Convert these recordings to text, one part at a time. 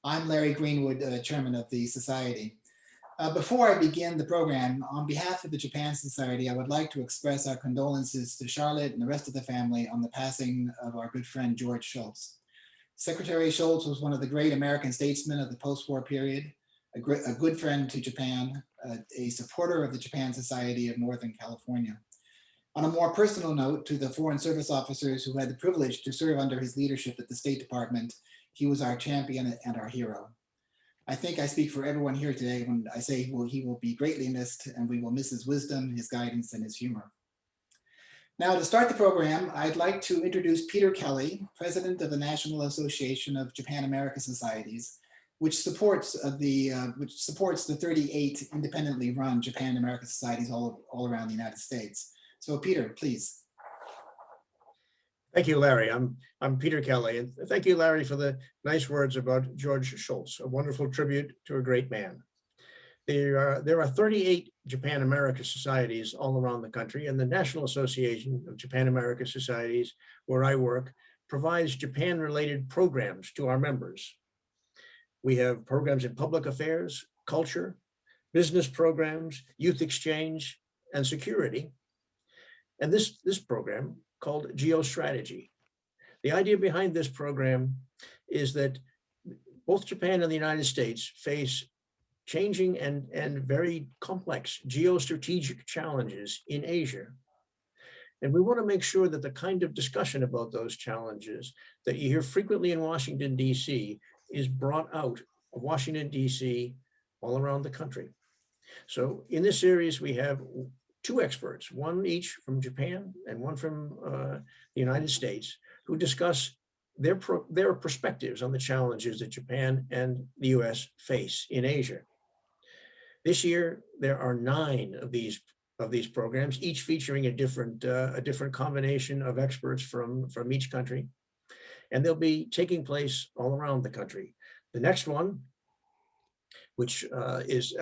I'm Larry Greenwood, chairman of the Society. Before I begin the program, on behalf of the Japan Society, I would like to express our condolences to Charlotte and the rest of the family on the passing of our good friend, George Shultz. Secretary Shultz was one of the great American statesmen of the post-war period, a good friend to Japan, a supporter of the Japan Society of Northern California. On a more personal note, to the foreign service officers who had the privilege to serve under his leadership at the State Department, he was our champion and our hero. I think I speak for everyone here today when I say he will be greatly missed, and we will miss his wisdom, his guidance, and his humor. Now, to start the program, I'd like to introduce Peter Kelly, president of the National Association of Japan-America Societies, which supports the 38 independently run Japan-America societies all around the United States. So, Peter, please. Thank you, Larry. I'm Peter Kelly, and thank you, Larry, for the nice words about George Shultz, a wonderful tribute to a great man. There are 38 Japan-America societies all around the country, and the National Association of Japan-America Societies, where I work, provides Japan-related programs to our members. We have programs in public affairs, culture, business programs, youth exchange, and security. And this program, called Geo Strategy. The idea behind this program is that both Japan and the United States face changing and very complex geostrategic challenges in Asia. And we want to make sure that the kind of discussion about those challenges that you hear frequently in Washington, D.C. is brought out of Washington, D.C. all around the country. So in this series, we have two experts, one each from Japan and one from the United States, who discuss their perspectives on the challenges that Japan and the U.S. face in Asia. This year, there are 9 of these programs, each featuring a different combination of experts from each country, and they'll be taking place all around the country. The next one, which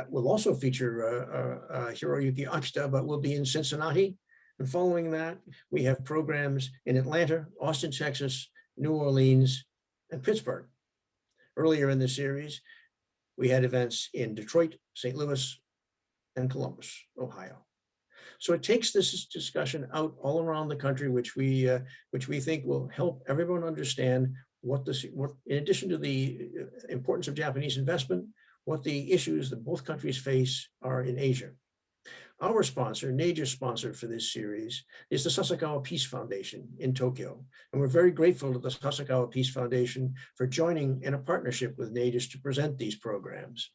will also feature Hiroyuki Akita, but will be in Cincinnati. And following that, we have programs in Atlanta, Austin, Texas, New Orleans, and Pittsburgh. Earlier in the series, we had events in Detroit, St. Louis, and Columbus, Ohio. So it takes this discussion out all around the country, which we think will help everyone understand what in addition to the importance of Japanese investment, what the issues that both countries face are in Asia. Our sponsor, major sponsor for this series, is the Sasakawa Peace Foundation in Tokyo. And we're very grateful to the Sasakawa Peace Foundation for joining in a partnership with NATIS to present these programs.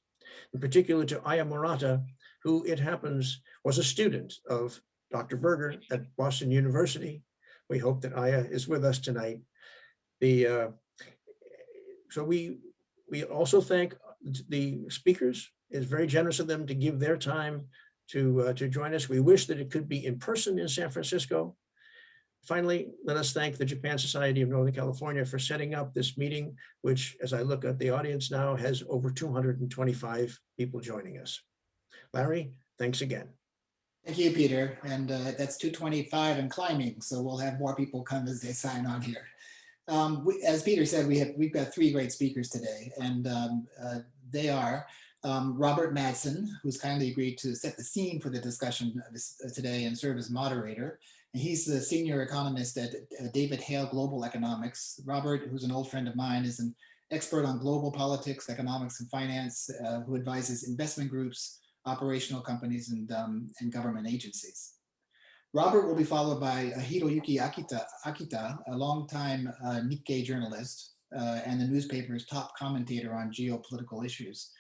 In particular to Aya Murata, who it happens was a student of Dr. Berger at Boston University. We hope that Aya is with us tonight. So we also thank the speakers. It's very generous of them to give their time to join us. We wish that it could be in person in San Francisco. Finally, let us thank the Japan Society of Northern California for setting up this meeting, which, as I look at the audience now, has over 225 people joining us. Larry, thanks again. Thank you, Peter. And that's 225 and climbing, so we'll have more people come as they sign on here. As Peter said, we've got 3 great speakers today, and they are Robert Madsen, who's kindly agreed to set the scene for the discussion today and serve as moderator. And he's the senior economist at David Hale Global Economics. Robert, who's an old friend of mine, is an expert on global politics, economics, and finance, who advises investment groups, operational companies, and government agencies. Robert will be followed by Hiroyuki Akita, a longtime Nikkei journalist and the newspaper's top commentator on geopolitical issues.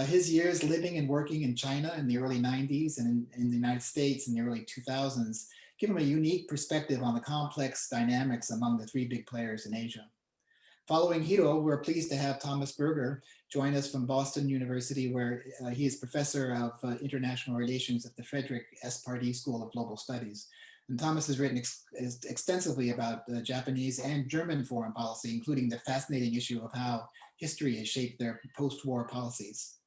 His years living and working in China in the early 90s and in the United States in the early 2000s give him a unique perspective on the complex dynamics among the 3 big players in Asia. Following Hiro, we're pleased to have Thomas Berger join us from Boston University, where he is professor of international relations at the Frederick S. Pardee School of Global Studies. And Thomas has written extensively about Japanese and German foreign policy, including the fascinating issue of how history has shaped their post-war policies.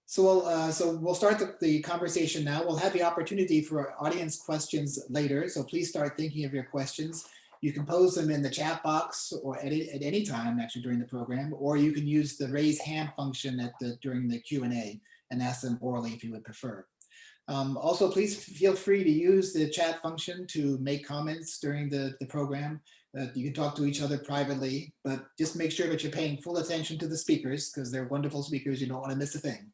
So we'll start the conversation now. We'll have the opportunity for audience questions later, so please start thinking of your questions. You can pose them in the chat box or at any time actually during the program, or you can use the raise hand function during the Q&A and ask them orally if you would prefer. Also, please feel free to use the chat function to make comments during the program. You can talk to each other privately, but just make sure that you're paying full attention to the speakers because they're wonderful speakers. You don't want to miss a thing.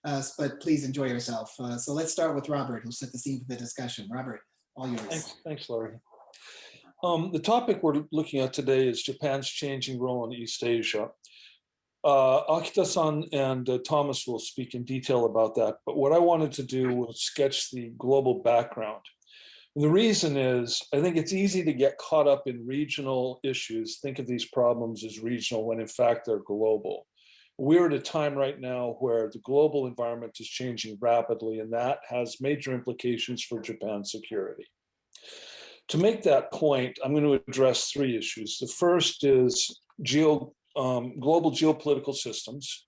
But please enjoy yourself. So let's start with Robert, who'll set the scene for the discussion. Robert, all yours. Thanks, Larry. The topic we're looking at today is Japan's changing role in East Asia. Akita-san and Thomas will speak in detail about that, but what I wanted to do was sketch the global background. And the reason is, I think it's easy to get caught up in regional issues, think of these problems as regional when in fact they're global. We're at a time right now where the global environment is changing rapidly, and that has major implications for Japan's security. To make that point, I'm going to address three issues. The first is global geopolitical systems.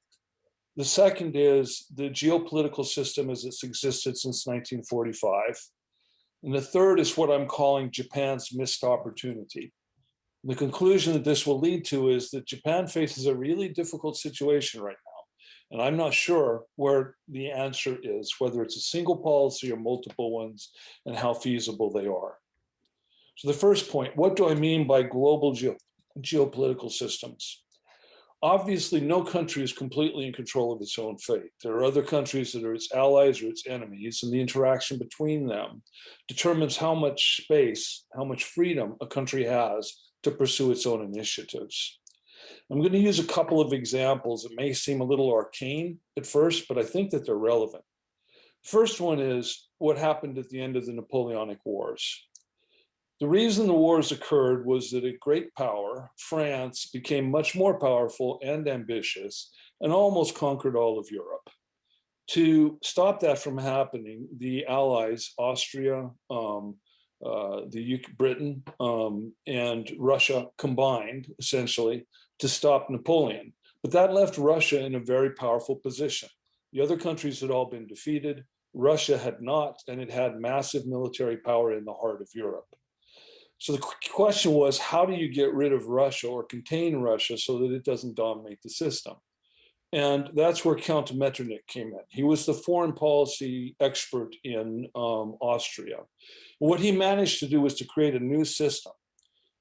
The second is the geopolitical system as it's existed since 1945. And the third is what I'm calling Japan's missed opportunity. The conclusion that this will lead to is that Japan faces a really difficult situation right now. And I'm not sure where the answer is, whether it's a single policy or multiple ones, and how feasible they are. So the first point, what do I mean by global geopolitical systems? Obviously, no country is completely in control of its own fate. There are other countries that are its allies or its enemies, and the interaction between them determines how much space, how much freedom a country has to pursue its own initiatives. I'm going to use a couple of examples that may seem a little arcane at first, but I think that they're relevant. First one is what happened at the end of the Napoleonic Wars. The reason the wars occurred was that a great power, France, became much more powerful and ambitious and almost conquered all of Europe. To stop that from happening, the Allies, Austria, Britain, and Russia combined, essentially, to stop Napoleon. But that left Russia in a very powerful position. The other countries had all been defeated. Russia had not, and it had massive military power in the heart of Europe. So the question was, how do you get rid of Russia or contain Russia so that it doesn't dominate the system? And that's where Count Metternich came in. He was the foreign policy expert in Austria. What he managed to do was to create a new system.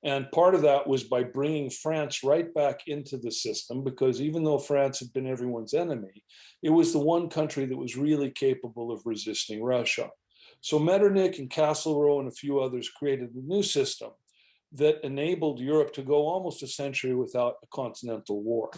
And part of that was by bringing France right back into the system, because even though France had been everyone's enemy, it was the one country that was really capable of resisting Russia. So Metternich and Castlereagh and a few others created a new system that enabled Europe to go almost a century without a continental war.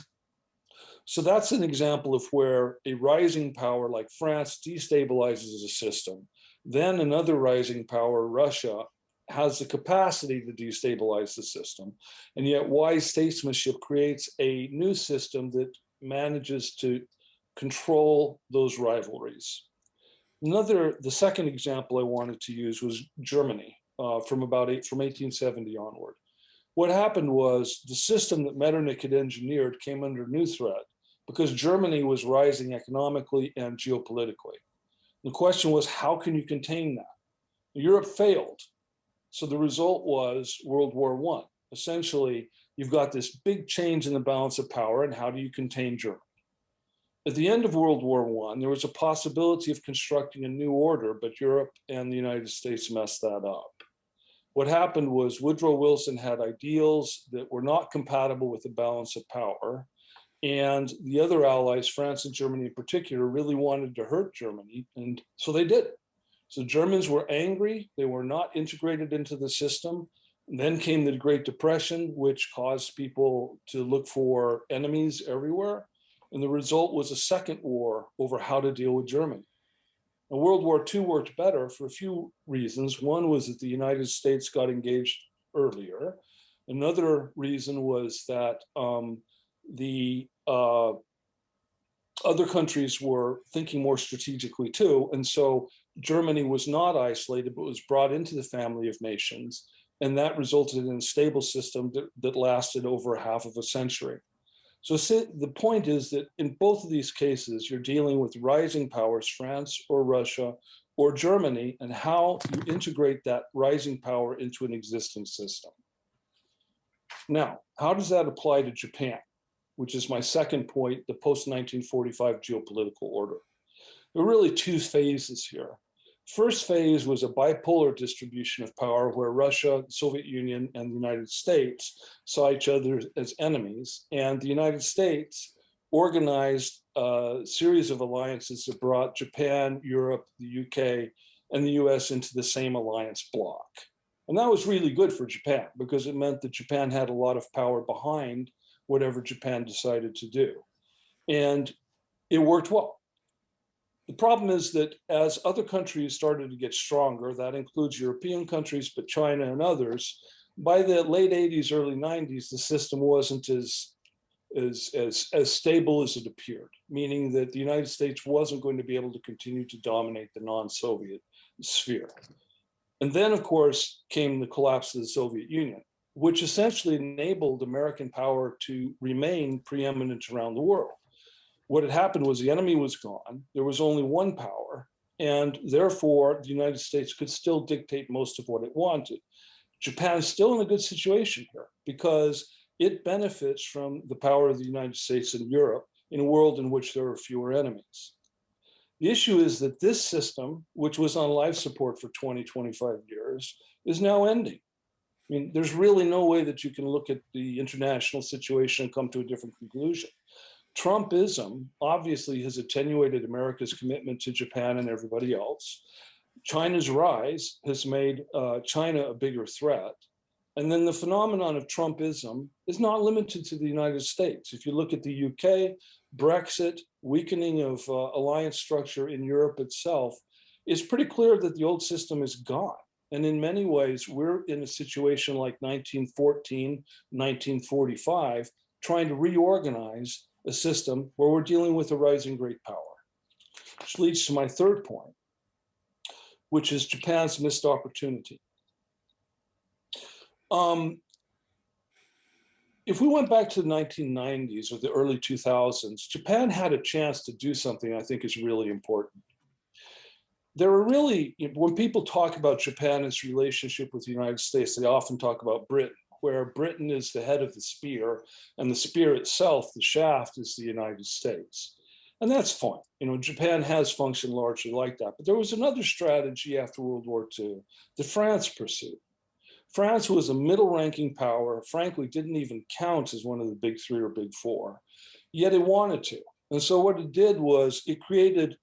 So that's an example of where a rising power like France destabilizes a system. Then another rising power, Russia, has the capacity to destabilize the system. And yet wise statesmanship creates a new system that manages to control those rivalries. The second example I wanted to use was Germany from 1870 onward. What happened was the system that Metternich had engineered came under new threat because Germany was rising economically and geopolitically. The question was, how can you contain that? Europe failed. So the result was World War I. Essentially, you've got this big change in the balance of power, and how do you contain Germany? At the end of World War I, there was a possibility of constructing a new order, but Europe and the United States messed that up. What happened was Woodrow Wilson had ideals that were not compatible with the balance of power. And the other allies, France and Germany in particular, really wanted to hurt Germany. And so they did. So Germans were angry. They were not integrated into the system. And then came the Great Depression, which caused people to look for enemies everywhere. And the result was a second war over how to deal with Germany. And World War II worked better for a few reasons. One was that the United States got engaged earlier. Another reason was that the other countries were thinking more strategically too. And so Germany was not isolated, but was brought into the family of nations. And that resulted in a stable system that lasted over half of a century. So the point is that in both of these cases, you're dealing with rising powers, France or Russia or Germany, and how you integrate that rising power into an existing system. Now, how does that apply to Japan, which is my second point, the post-1945 geopolitical order? There are really two phases here. First phase was a bipolar distribution of power where Russia, the Soviet Union, and the United States saw each other as enemies, and the United States organized a series of alliances that brought Japan, Europe, the UK, and the US into the same alliance bloc. And that was really good for Japan because it meant that Japan had a lot of power behind whatever Japan decided to do. And it worked well. The problem is that as other countries started to get stronger, that includes European countries, but China and others, by the late 80s, early 90s, the system wasn't as stable as it appeared, meaning that the United States wasn't going to be able to continue to dominate the non-Soviet sphere. And then, of course, came the collapse of the Soviet Union, which essentially enabled American power to remain preeminent around the world. What had happened was the enemy was gone, there was only one power, and therefore the United States could still dictate most of what it wanted. Japan is still in a good situation here because it benefits from the power of the United States and Europe in a world in which there are fewer enemies. The issue is that this system, which was on life support for 20, 25 years, is now ending. I mean, there's really no way that you can look at the international situation and come to a different conclusion. Trumpism obviously has attenuated America's commitment to Japan and everybody else. China's rise has made China a bigger threat. And then the phenomenon of Trumpism is not limited to the United States. If you look at the UK, Brexit, weakening of alliance structure in Europe itself, it's pretty clear that the old system is gone. And in many ways, we're in a situation like 1914, 1945, trying to reorganize a system where we're dealing with a rising great power. Which leads to my third point, which is Japan's missed opportunity. If we went back to the 1990s or the early 2000s, Japan had a chance to do something I think is really important. There are really, when people talk about Japan and its relationship with the United States, they often talk about Britain, where Britain is the head of the spear, and the spear itself, the shaft, is the United States. And that's fine. Japan has functioned largely like that. But there was another strategy after World War II that France pursued. France was a middle-ranking power, frankly, didn't even count as one of the big three or big four, yet it wanted to. And so what it did was it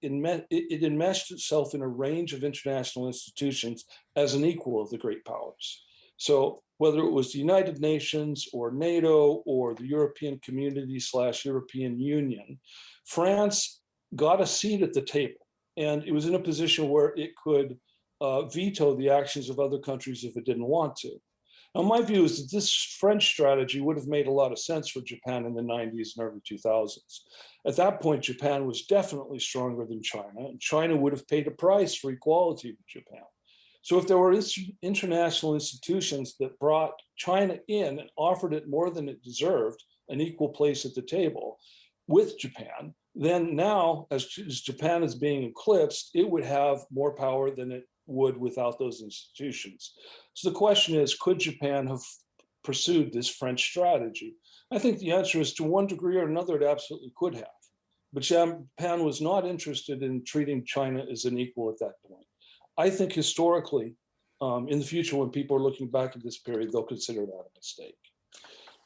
enmeshed itself in a range of international institutions as an equal of the great powers. So whether it was the United Nations or NATO or the European Community / European Union, France got a seat at the table. And it was in a position where it could veto the actions of other countries if it didn't want to. Now, my view is that this French strategy would have made a lot of sense for Japan in the 90s and early 2000s. At that point, Japan was definitely stronger than China, and China would have paid a price for equality with Japan. So if there were international institutions that brought China in and offered it more than it deserved, an equal place at the table with Japan, then now, as Japan is being eclipsed, it would have more power than it would without those institutions. So the question is, could Japan have pursued this French strategy? I think the answer is to one degree or another, it absolutely could have. But Japan was not interested in treating China as an equal at that point. I think historically, in the future, when people are looking back at this period, they'll consider that a mistake.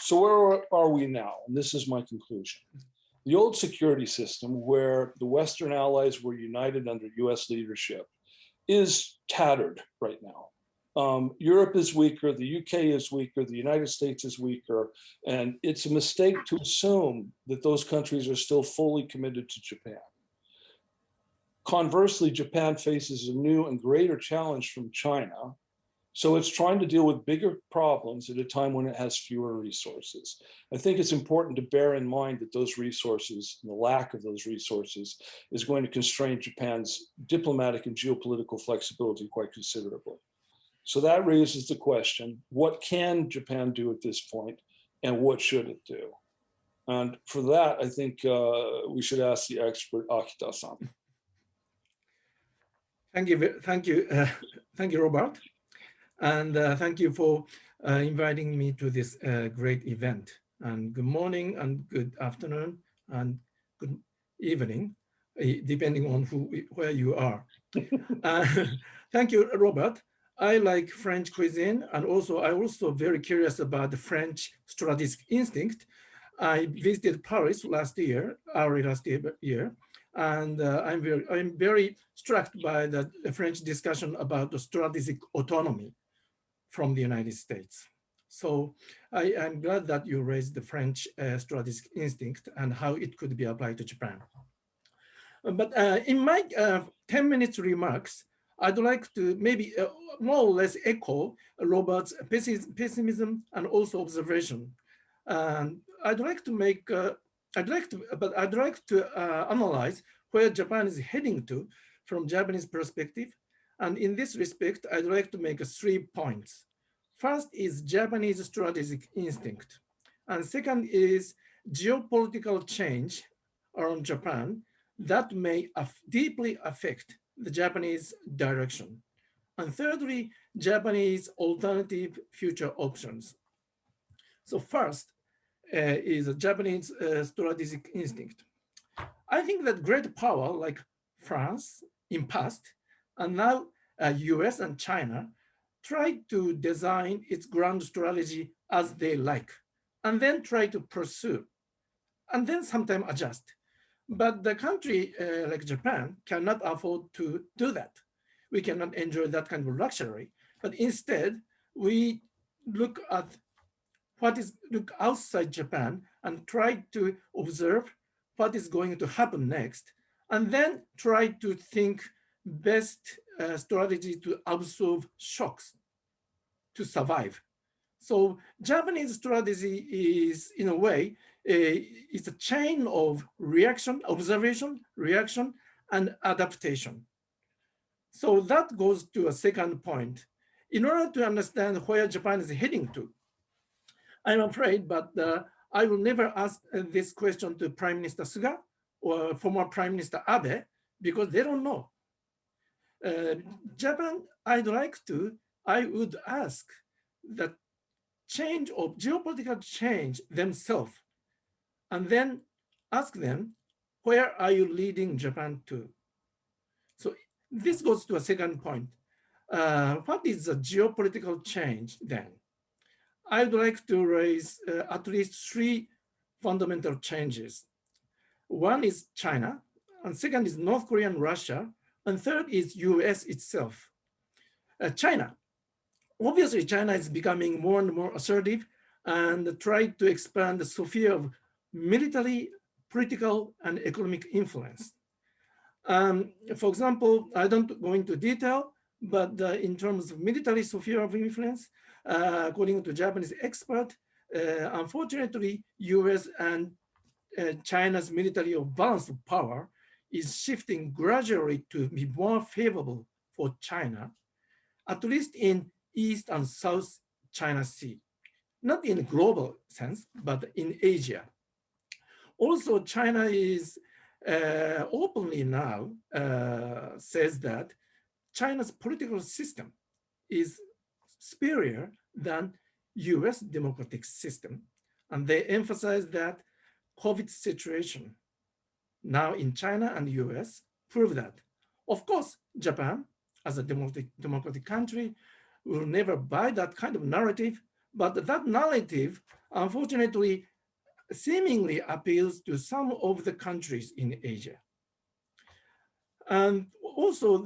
So where are we now? And this is my conclusion. The old security system, where the Western allies were united under US leadership, is tattered right now. Europe is weaker, the UK is weaker, the United States is weaker, and it's a mistake to assume that those countries are still fully committed to Japan. Conversely, Japan faces a new and greater challenge from China, so it's trying to deal with bigger problems at a time when it has fewer resources. I think it's important to bear in mind that those resources, and the lack of those resources, is going to constrain Japan's diplomatic and geopolitical flexibility quite considerably. So that raises the question, what can Japan do at this point, and what should it do? And for that, I think we should ask the expert, Akita-san. Thank you, Robert. And thank you for inviting me to this great event. And good morning and good afternoon and good evening, depending on where you are. Uh, thank you, Robert. I like French cuisine, and I'm also very curious about the French strategic instinct. I visited Paris early last year, and I'm very struck by the French discussion about the strategic autonomy from the United States. So I'm glad that you raised the French strategic instinct and how it could be applied to Japan. But in my 10 minutes remarks, I'd like to maybe more or less echo Robert's pessimism and also observation. And I'd like to analyze where Japan is heading to from Japanese perspective. And in this respect, I'd like to make 3 points. First is Japanese strategic instinct. And second is geopolitical change around Japan that may deeply affect the Japanese direction. And thirdly, Japanese alternative future options. So first is a Japanese strategic instinct. I think that great power like France in past and now US and China try to design its grand strategy as they like and then try to pursue and then sometimes adjust. But the country like Japan cannot afford to do that. We cannot enjoy that kind of luxury. But instead, we look outside Japan and try to observe what is going to happen next, and then try to think best strategy to absorb shocks to survive. So Japanese strategy is, in a way, it's a chain of reaction, observation, reaction, and adaptation. So that goes to a second point. In order to understand where Japan is heading to, I'm afraid, but I will never ask this question to Prime Minister Suga or former Prime Minister Abe because they don't know. Japan, I would ask that change of geopolitical change themselves and then ask them, where are you leading Japan to? So this goes to a second point. What is the geopolitical change then? I would like to raise at least 3 fundamental changes. One is China, and second is North Korea and Russia, and third is US itself. China. Obviously, China is becoming more and more assertive and try to expand the sphere of military, political, and economic influence. For example, I don't go into detail, but in terms of military sphere of influence, according to Japanese expert, unfortunately, US and China's military balance of power is shifting gradually to be more favorable for China, at least in East and South China Sea, not in a global sense, but in Asia. Also, China is openly now says that China's political system is superior than US democratic system. And they emphasize that COVID situation now in China and US prove that. Of course, Japan, as a democratic country, will never buy that kind of narrative, but that narrative, unfortunately, seemingly appeals to some of the countries in Asia. And also,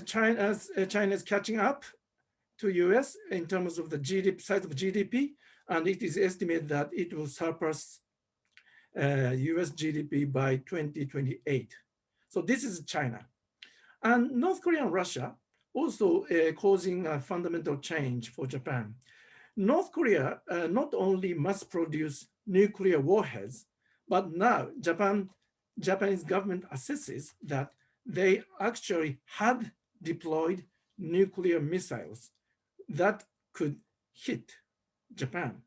China's catching up to US in terms of the GDP, size of GDP, and it is estimated that it will surpass US GDP by 2028. So this is China. And North Korea and Russia also causing a fundamental change for Japan. North Korea not only must produce nuclear warheads, but now Japanese government assesses that they actually had deployed nuclear missiles that could hit Japan.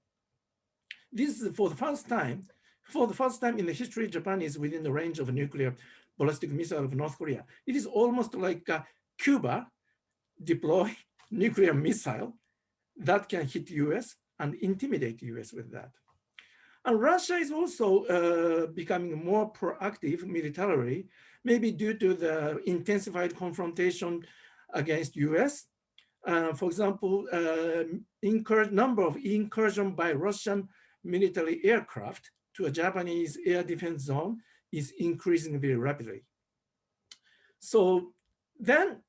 This is for the first time. For the first time in the history, Japan is within the range of a nuclear ballistic missile of North Korea. It is almost like Cuba deploy nuclear missile that can hit US and intimidate US with that. And Russia is also becoming more proactive militarily, maybe due to the intensified confrontation against US. For example, number of incursion by Russian military aircraft to a Japanese air defense zone is increasing very rapidly. So then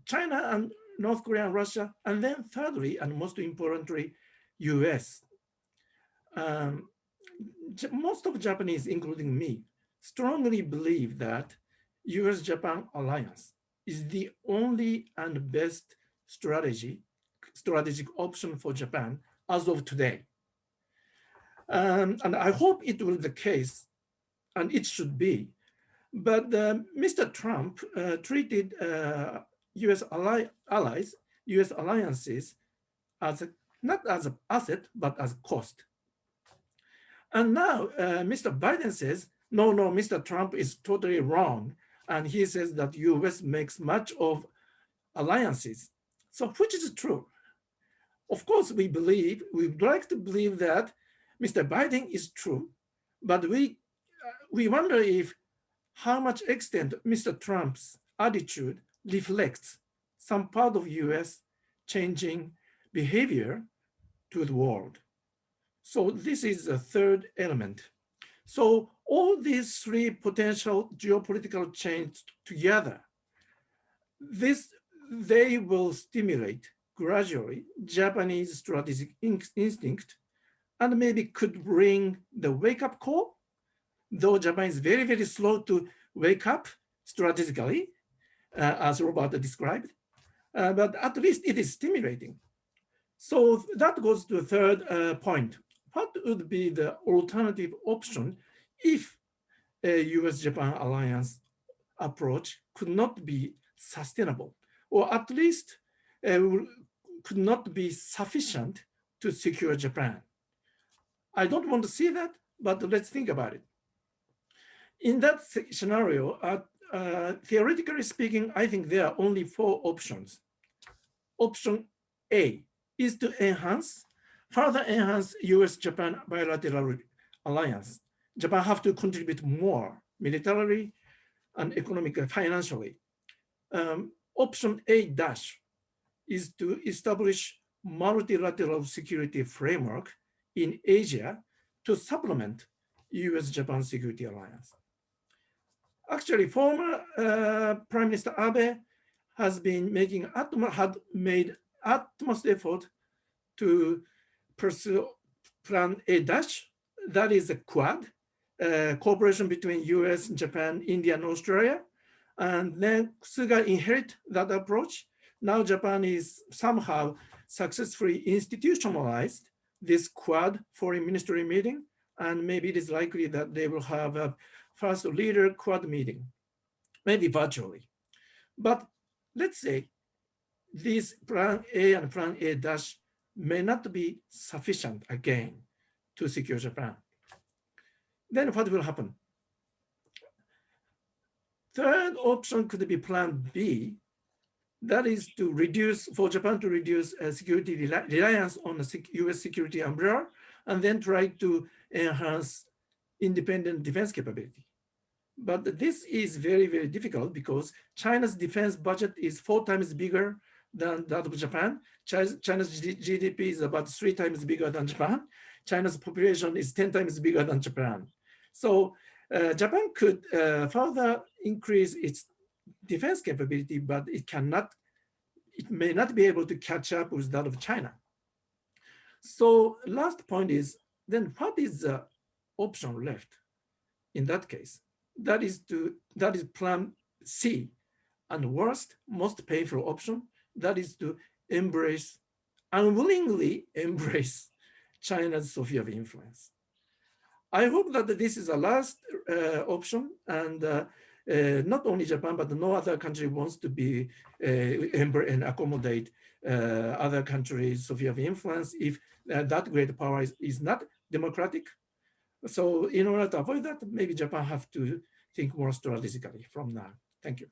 China and North Korea and Russia, and then thirdly, and most importantly, US. Most of Japanese, including me, strongly believe that US-Japan alliance is the only and best strategic option for Japan as of today. And I hope it will be the case, and it should be. But Mr. Trump treated US allies, US alliances as not as an asset, but as cost. And now Mr. Biden says, no, Mr. Trump is totally wrong. And he says that US makes much of alliances. So which is true? Of course, we would like to believe that Mr. Biden is true, but we wonder if how much extent Mr. Trump's attitude reflects some part of US changing behavior to the world. So this is the third element. So all these three potential geopolitical changes together, they will stimulate gradually Japanese strategic instinct and maybe could bring the wake-up call, though Japan is very, very slow to wake up strategically, as Robert described, but at least it is stimulating. So that goes to the third point. What would be the alternative option if a US-Japan alliance approach could not be sustainable, or at least could not be sufficient to secure Japan? I don't want to see that, but let's think about it. In that scenario, theoretically speaking, I think there are only 4 options. Option A is to further enhance US-Japan bilateral alliance. Japan have to contribute more militarily and economically, financially. Option A dash is to establish multilateral security framework in Asia to supplement US-Japan security alliance. Actually, former Prime Minister Abe has been had made utmost effort to pursue Plan A dash, that is a Quad, cooperation between US, Japan, India, and Australia. And then Suga inherit that approach. Now Japan is somehow successfully institutionalized this Quad foreign ministry meeting, and maybe it is likely that they will have a first leader Quad meeting, maybe virtually. But let's say this Plan A and Plan A dash may not be sufficient again to secure Japan. Then what will happen? Third option could be Plan B, that is to reduce, for Japan to reduce security reliance on the US security umbrella, and then try to enhance independent defense capability. But this is very, very difficult because China's defense budget is 4 times bigger than that of Japan. China's GDP is about 3 times bigger than Japan. China's population is 10 times bigger than Japan. So Japan could further increase its defense capability, but it may not be able to catch up with that of China. So last point is, then what is the option left in that case? That is Plan C, and worst, most painful option, that is to unwillingly embrace China's sphere of influence. I hope that this is the last option, and not only Japan, but no other country wants to be and accommodate other countries' sphere of influence if that great power is not democratic. So in order to avoid that, maybe Japan have to think more strategically from now. Thank you.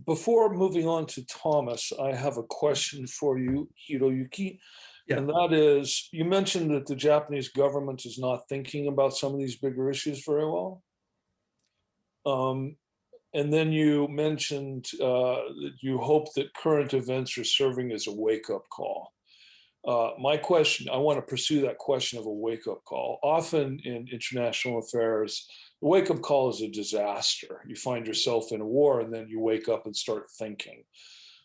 Before moving on to Thomas, I have a question for you, Hiroyuki. Yeah. And that is, you mentioned that the Japanese government is not thinking about some of these bigger issues very well. And then you mentioned that you hope that current events are serving as a wake-up call. My question, I want to pursue that question of a wake-up call. Often in international affairs, the wake-up call is a disaster. You find yourself in a war and then you wake up and start thinking.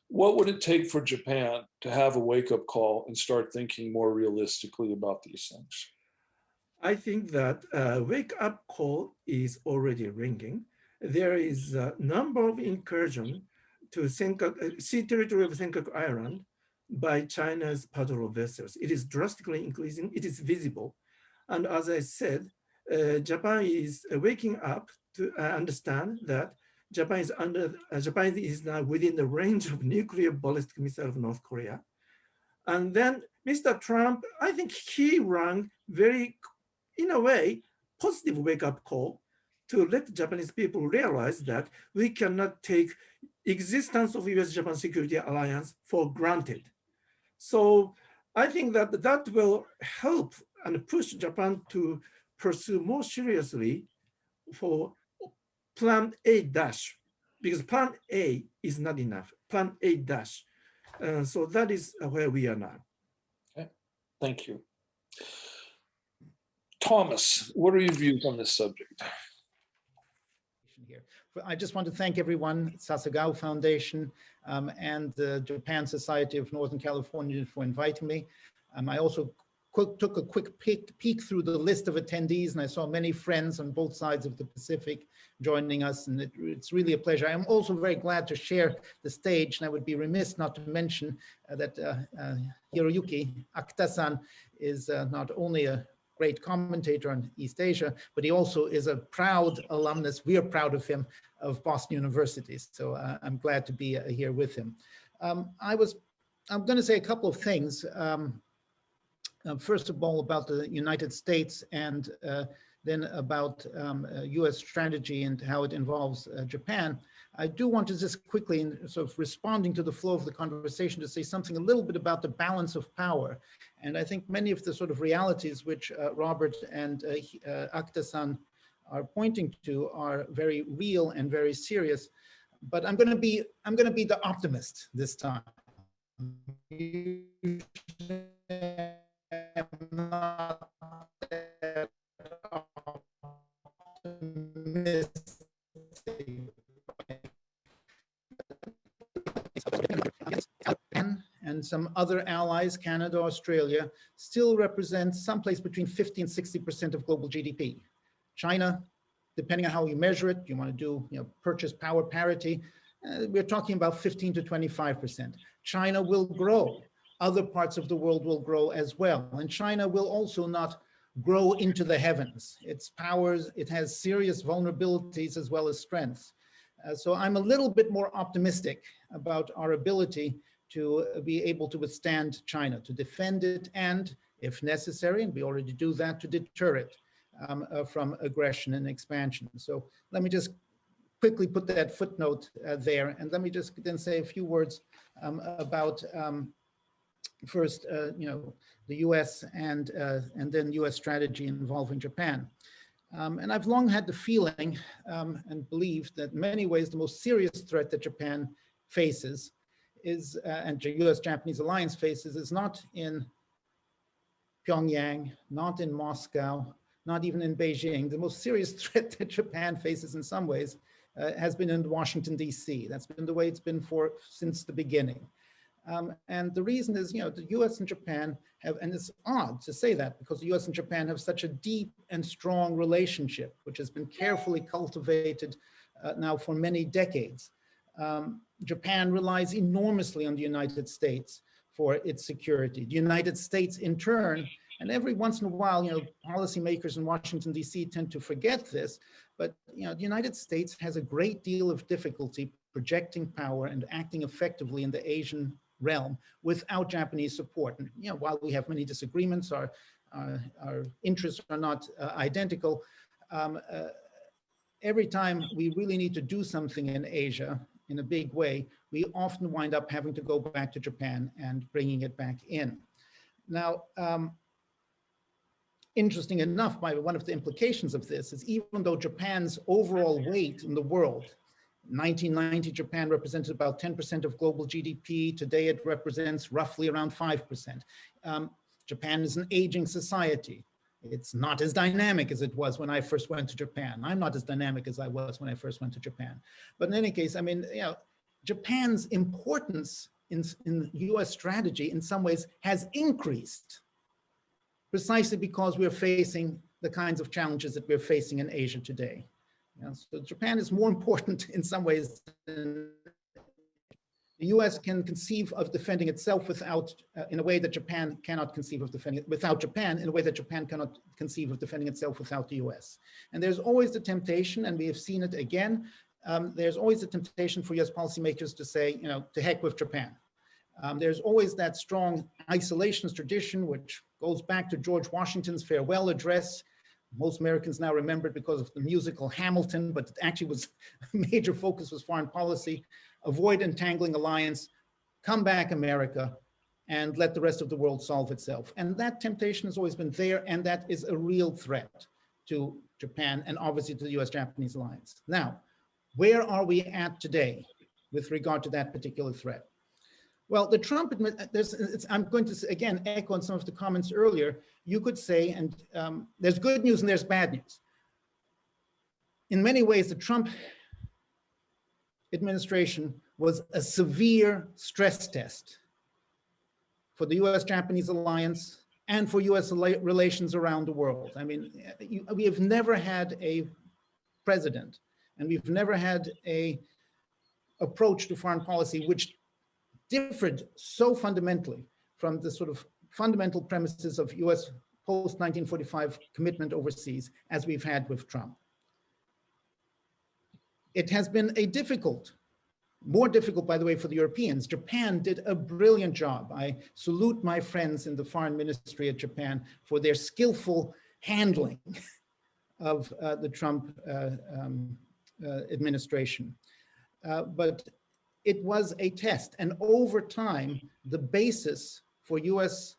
What would it take for Japan to have a wake-up call and start thinking more realistically about these things? I think that wake-up call is already ringing. There is a number of incursion to sea territory of Senkaku Island by China's patrol vessels. It is drastically increasing. It is visible. And as I said, Japan is waking up to understand that Japan is now within the range of nuclear ballistic missile of North Korea. And then Mr. Trump, I think he rang very, in a way, positive wake-up call to let Japanese people realize that we cannot take existence of U.S. Japan Security Alliance for granted. So I think that that will help and push Japan to pursue more seriously for Plan A dash, because Plan A is not enough. Plan A dash. So that is where we are now. Okay, thank you. Thomas, what are your views on this subject? Here. I just want to thank everyone, Sasagawa Foundation and the Japan Society of Northern California for inviting me. I also took a quick peek through the list of attendees, and I saw many friends on both sides of the Pacific joining us, and it's really a pleasure. I'm also very glad to share the stage, and I would be remiss not to mention that Hiroyuki Akita-san is not only a great commentator on East Asia, but he also is a proud alumnus. We are proud of him, of Boston University. So I'm glad to be here with him. I'm going to say a couple of things. First of all, about the United States, and then about U.S. strategy and how it involves Japan. I do want to just quickly, in sort of responding to the flow of the conversation, to say something a little bit about the balance of power. And I think many of the sort of realities which Robert and Akita-san are pointing to are very real and very serious. But I'm going to be the optimist this time. Not that optimistic. And some other allies, Canada, Australia, still represent someplace between 50 and 60% of global GDP. China, depending on how you measure it, you want to do purchase power parity, we're talking about 15 to 25%. China will grow. Other parts of the world will grow as well. And China will also not grow into the heavens. Its powers, it has serious vulnerabilities as well as strengths. So I'm a little bit more optimistic about our ability to be able to withstand China, to defend it, and if necessary, and we already do that, to deter it from aggression and expansion. So let me just quickly put that footnote there, and let me just then say a few words about first, the U.S. and then U.S. strategy involving Japan. And I've long had the feeling and believed that in many ways the most serious threat that Japan faces is, and the U.S.-Japanese alliance faces, is not in Pyongyang, not in Moscow, not even in Beijing. The most serious threat that Japan faces in some ways has been in Washington, D.C. That's been the way it's been since the beginning. And the reason is, the US and Japan have, and it's odd to say that because the US and Japan have such a deep and strong relationship, which has been carefully cultivated now for many decades. Japan relies enormously on the United States for its security. The United States in turn, and every once in a while, policymakers in Washington, D.C. tend to forget this, but the United States has a great deal of difficulty projecting power and acting effectively in the Asian realm without Japanese support. And while we have many disagreements, our interests are not identical. Every time we really need to do something in Asia, in a big way, we often wind up having to go back to Japan and bringing it back in. Now, interesting enough, one of the implications of this is even though Japan's overall weight in the world, 1990 Japan represented about 10% of global GDP. Today it represents roughly around 5%. Japan is an aging society. It's not as dynamic as it was when I first went to Japan. I'm not as dynamic as I was when I first went to Japan. But in any case, I mean, you know, Japan's importance in U.S. strategy in some ways has increased precisely because we're facing the kinds of challenges that we're facing in Asia today. You know, so Japan is more important in some ways than the U.S. can conceive of defending itself without, in a way that Japan cannot conceive of defending, without Japan, in a way that Japan cannot conceive of defending itself without the U.S. And there's always the temptation, and we have seen it again, there's always the temptation for U.S. policymakers to say, you know, to heck with Japan. There's always that strong isolationist tradition, which goes back to George Washington's farewell address. Most Americans now remember it because of the musical Hamilton, but it actually was a major focus was foreign policy. Avoid entangling alliance, come back America, and let the rest of the world solve itself. And that temptation has always been there, and that is a real threat to Japan and obviously to the US-Japanese alliance. Now, where are we at today with regard to that particular threat? Well, the Trump, I'm going to again echo on some of the comments earlier. You could say, and there's good news and there's bad news. In many ways, the Trump administration was a severe stress test for the US-Japanese alliance and for US relations around the world. I mean, we have never had a president and we've never had a approach to foreign policy which differed so fundamentally from the sort of fundamental premises of US post-1945 commitment overseas as we've had with Trump. It has been a more difficult, by the way, for the Europeans. Japan did a brilliant job. I salute my friends in the foreign ministry at Japan for their skillful handling of the Trump administration. But it was a test. And over time, the basis for US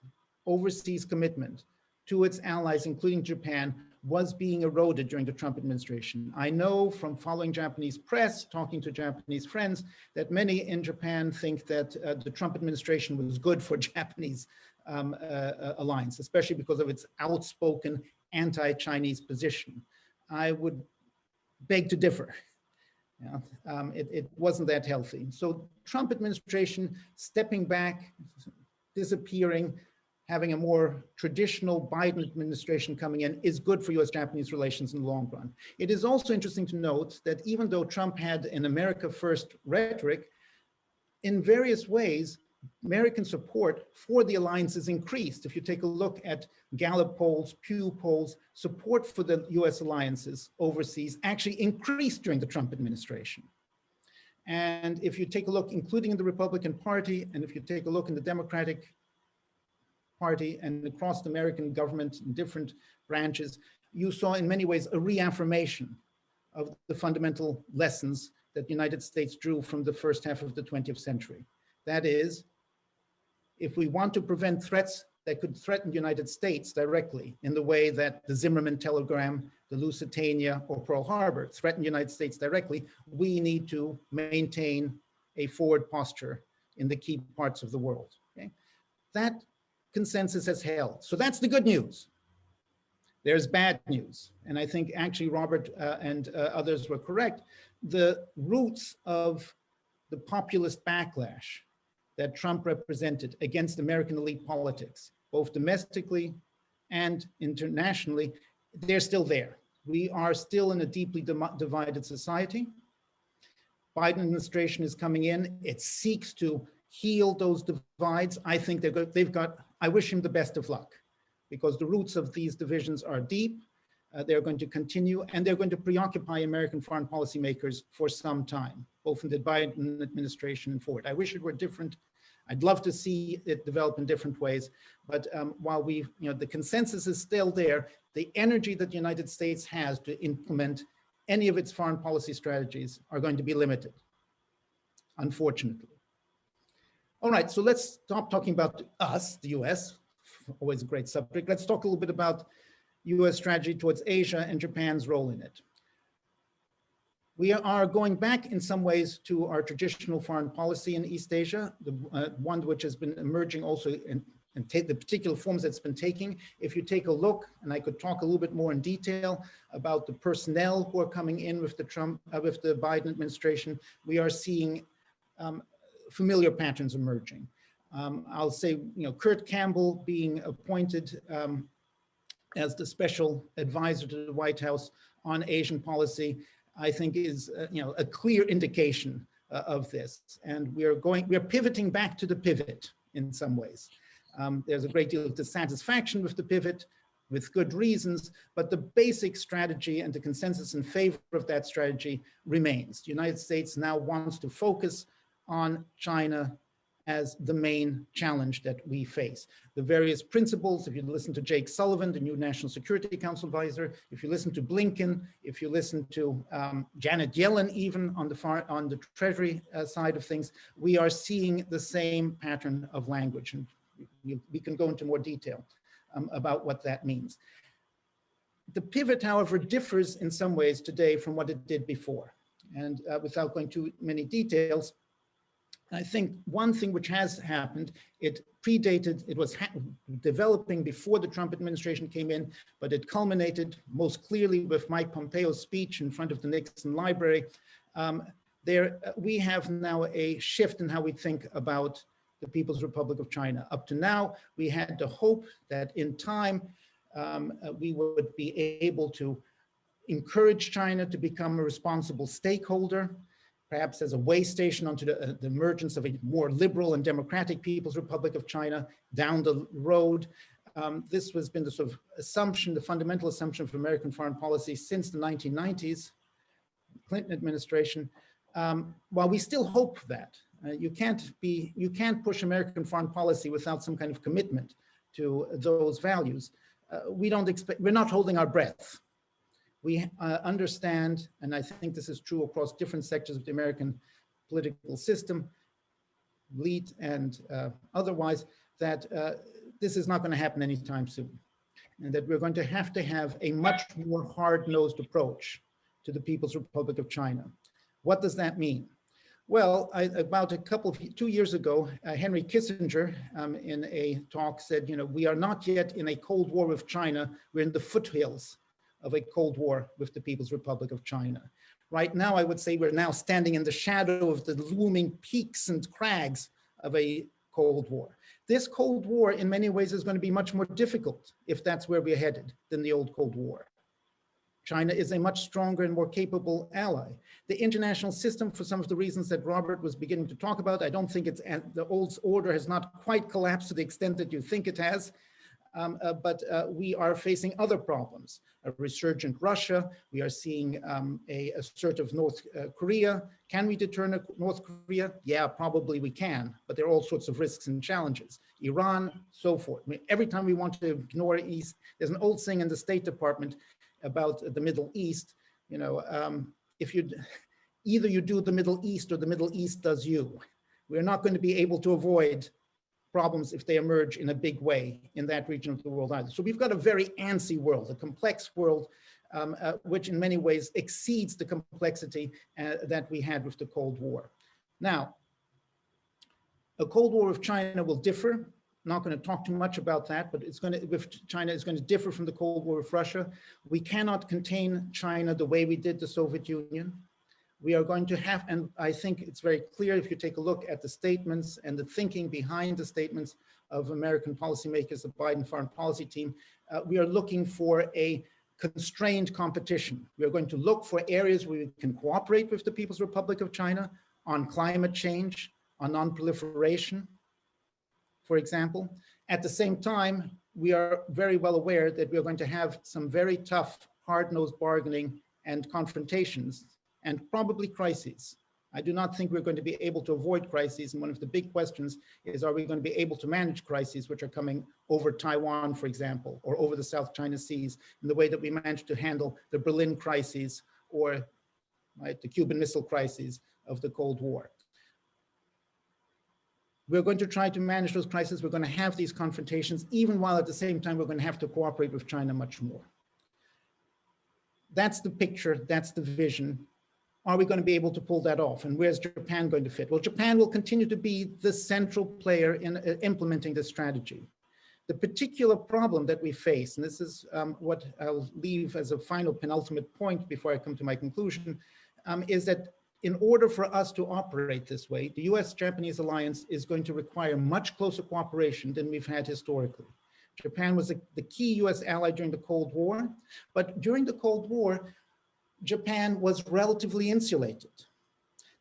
overseas commitment to its allies, including Japan, was being eroded during the Trump administration. I know from following Japanese press, talking to Japanese friends, that many in Japan think that the Trump administration was good for Japanese alliance, especially because of its outspoken anti-Chinese position. I would beg to differ. You know, it wasn't that healthy. So Trump administration stepping back, disappearing, having a more traditional Biden administration coming in is good for US-Japanese relations in the long run. It is also interesting to note that even though Trump had an America first rhetoric, in various ways, American support for the alliance is increased. If you take a look at Gallup polls, Pew polls, support for the US alliances overseas actually increased during the Trump administration. And if you take a look, including in the Republican Party, and if you take a look in the Democratic Party and across the American government in different branches, you saw in many ways a reaffirmation of the fundamental lessons that the United States drew from the first half of the 20th century. That is, if we want to prevent threats that could threaten the United States directly in the way that the Zimmerman telegram, the Lusitania, or Pearl Harbor threatened the United States directly, we need to maintain a forward posture in the key parts of the world. Okay? That consensus has held. So that's the good news. There's bad news. And I think actually Robert and others were correct. The roots of the populist backlash that Trump represented against American elite politics, both domestically and internationally, they're still there. We are still in a deeply divided society. Biden administration is coming in. It seeks to heal those divides. I think I wish him the best of luck because the roots of these divisions are deep. They're going to continue and they're going to preoccupy American foreign policymakers for some time, both in the Biden administration and forward. I wish it were different. I'd love to see it develop in different ways, but while the consensus is still there, the energy that the United States has to implement any of its foreign policy strategies are going to be limited. unfortunately. All right, so let's stop talking about us, the US, always a great subject. Let's talk a little bit about US strategy towards Asia and Japan's role in it. We are going back in some ways to our traditional foreign policy in East Asia, the one which has been emerging also and take the particular forms that's been taking. If you take a look, and I could talk a little bit more in detail about the personnel who are coming in with the with the Biden administration, we are seeing familiar patterns emerging. I'll say, Kurt Campbell being appointed as the special advisor to the White House on Asian policy, I think is a clear indication of this. And we are pivoting back to the pivot in some ways. There's a great deal of dissatisfaction with the pivot, with good reasons, but the basic strategy and the consensus in favor of that strategy remains. The United States now wants to focus on China as the main challenge that we face. The various principles, if you listen to Jake Sullivan, the new National Security Council advisor, if you listen to Blinken, if you listen to Janet Yellen, even on the Treasury side of things, we are seeing the same pattern of language. And we can go into more detail about what that means. The pivot, however, differs in some ways today from what it did before. And without going too many details, I think one thing which has happened, it predated, it was developing before the Trump administration came in, but it culminated most clearly with Mike Pompeo's speech in front of the Nixon Library. We have now a shift in how we think about the People's Republic of China. Up to now, we had the hope that in time, we would be able to encourage China to become a responsible stakeholder, perhaps as a way station onto the emergence of a more liberal and democratic People's Republic of China down the road. This has been the sort of assumption, the fundamental assumption for American foreign policy since the 1990s, Clinton administration. While we still hope that, you can't push American foreign policy without some kind of commitment to those values. We're not holding our breath. We understand, and I think this is true across different sectors of the American political system, elite and otherwise, that this is not going to happen anytime soon. And that we're going to have a much more hard-nosed approach to the People's Republic of China. What does that mean? Well, about 2 years ago, Henry Kissinger in a talk said, we are not yet in a Cold War with China, we're in the foothills of a Cold War with the People's Republic of China. Right now, I would say we're now standing in the shadow of the looming peaks and crags of a Cold War. This Cold War, in many ways, is going to be much more difficult if that's where we're headed than the old Cold War. China is a much stronger and more capable ally. The international system, for some of the reasons that Robert was beginning to talk about, I don't think the old order has not quite collapsed to the extent that you think it has. But we are facing other problems. A resurgent Russia, we are seeing a assertive North Korea. Can we deter North Korea? Yeah, probably we can, but there are all sorts of risks and challenges. Iran, so forth. I mean, every time we want to ignore East, there's an old saying in the State Department about the Middle East, if either you do the Middle East or the Middle East does you. We're not going to be able to avoid problems if they emerge in a big way in that region of the world either. So we've got a very antsy world, a complex world, which in many ways exceeds the complexity that we had with the Cold War. Now, a Cold War with China will differ. Not going to talk too much about that, but with China is going to differ from the Cold War with Russia. We cannot contain China the way we did the Soviet Union. We are going to have, and I think it's very clear if you take a look at the statements and the thinking behind the statements of American policymakers, the Biden foreign policy team, we are looking for a constrained competition. We are going to look for areas where we can cooperate with the People's Republic of China on climate change, on non-proliferation, for example. At the same time, we are very well aware that we are going to have some very tough, hard-nosed bargaining and confrontations, and probably crises. I do not think we're going to be able to avoid crises. And one of the big questions is, are we going to be able to manage crises which are coming over Taiwan, for example, or over the South China Seas in the way that we managed to handle the Berlin crises or the Cuban Missile Crisis of the Cold War. We're going to try to manage those crises. We're going to have these confrontations, even while at the same time, we're going to have to cooperate with China much more. That's the picture, that's the vision. Are we going to be able to pull that off? And where's Japan going to fit? Well, Japan will continue to be the central player in implementing this strategy. The particular problem that we face, and this is what I'll leave as a final penultimate point before I come to my conclusion, is that in order for us to operate this way, the US-Japanese alliance is going to require much closer cooperation than we've had historically. Japan was the key US ally during the Cold War, but during the Cold War, Japan was relatively insulated.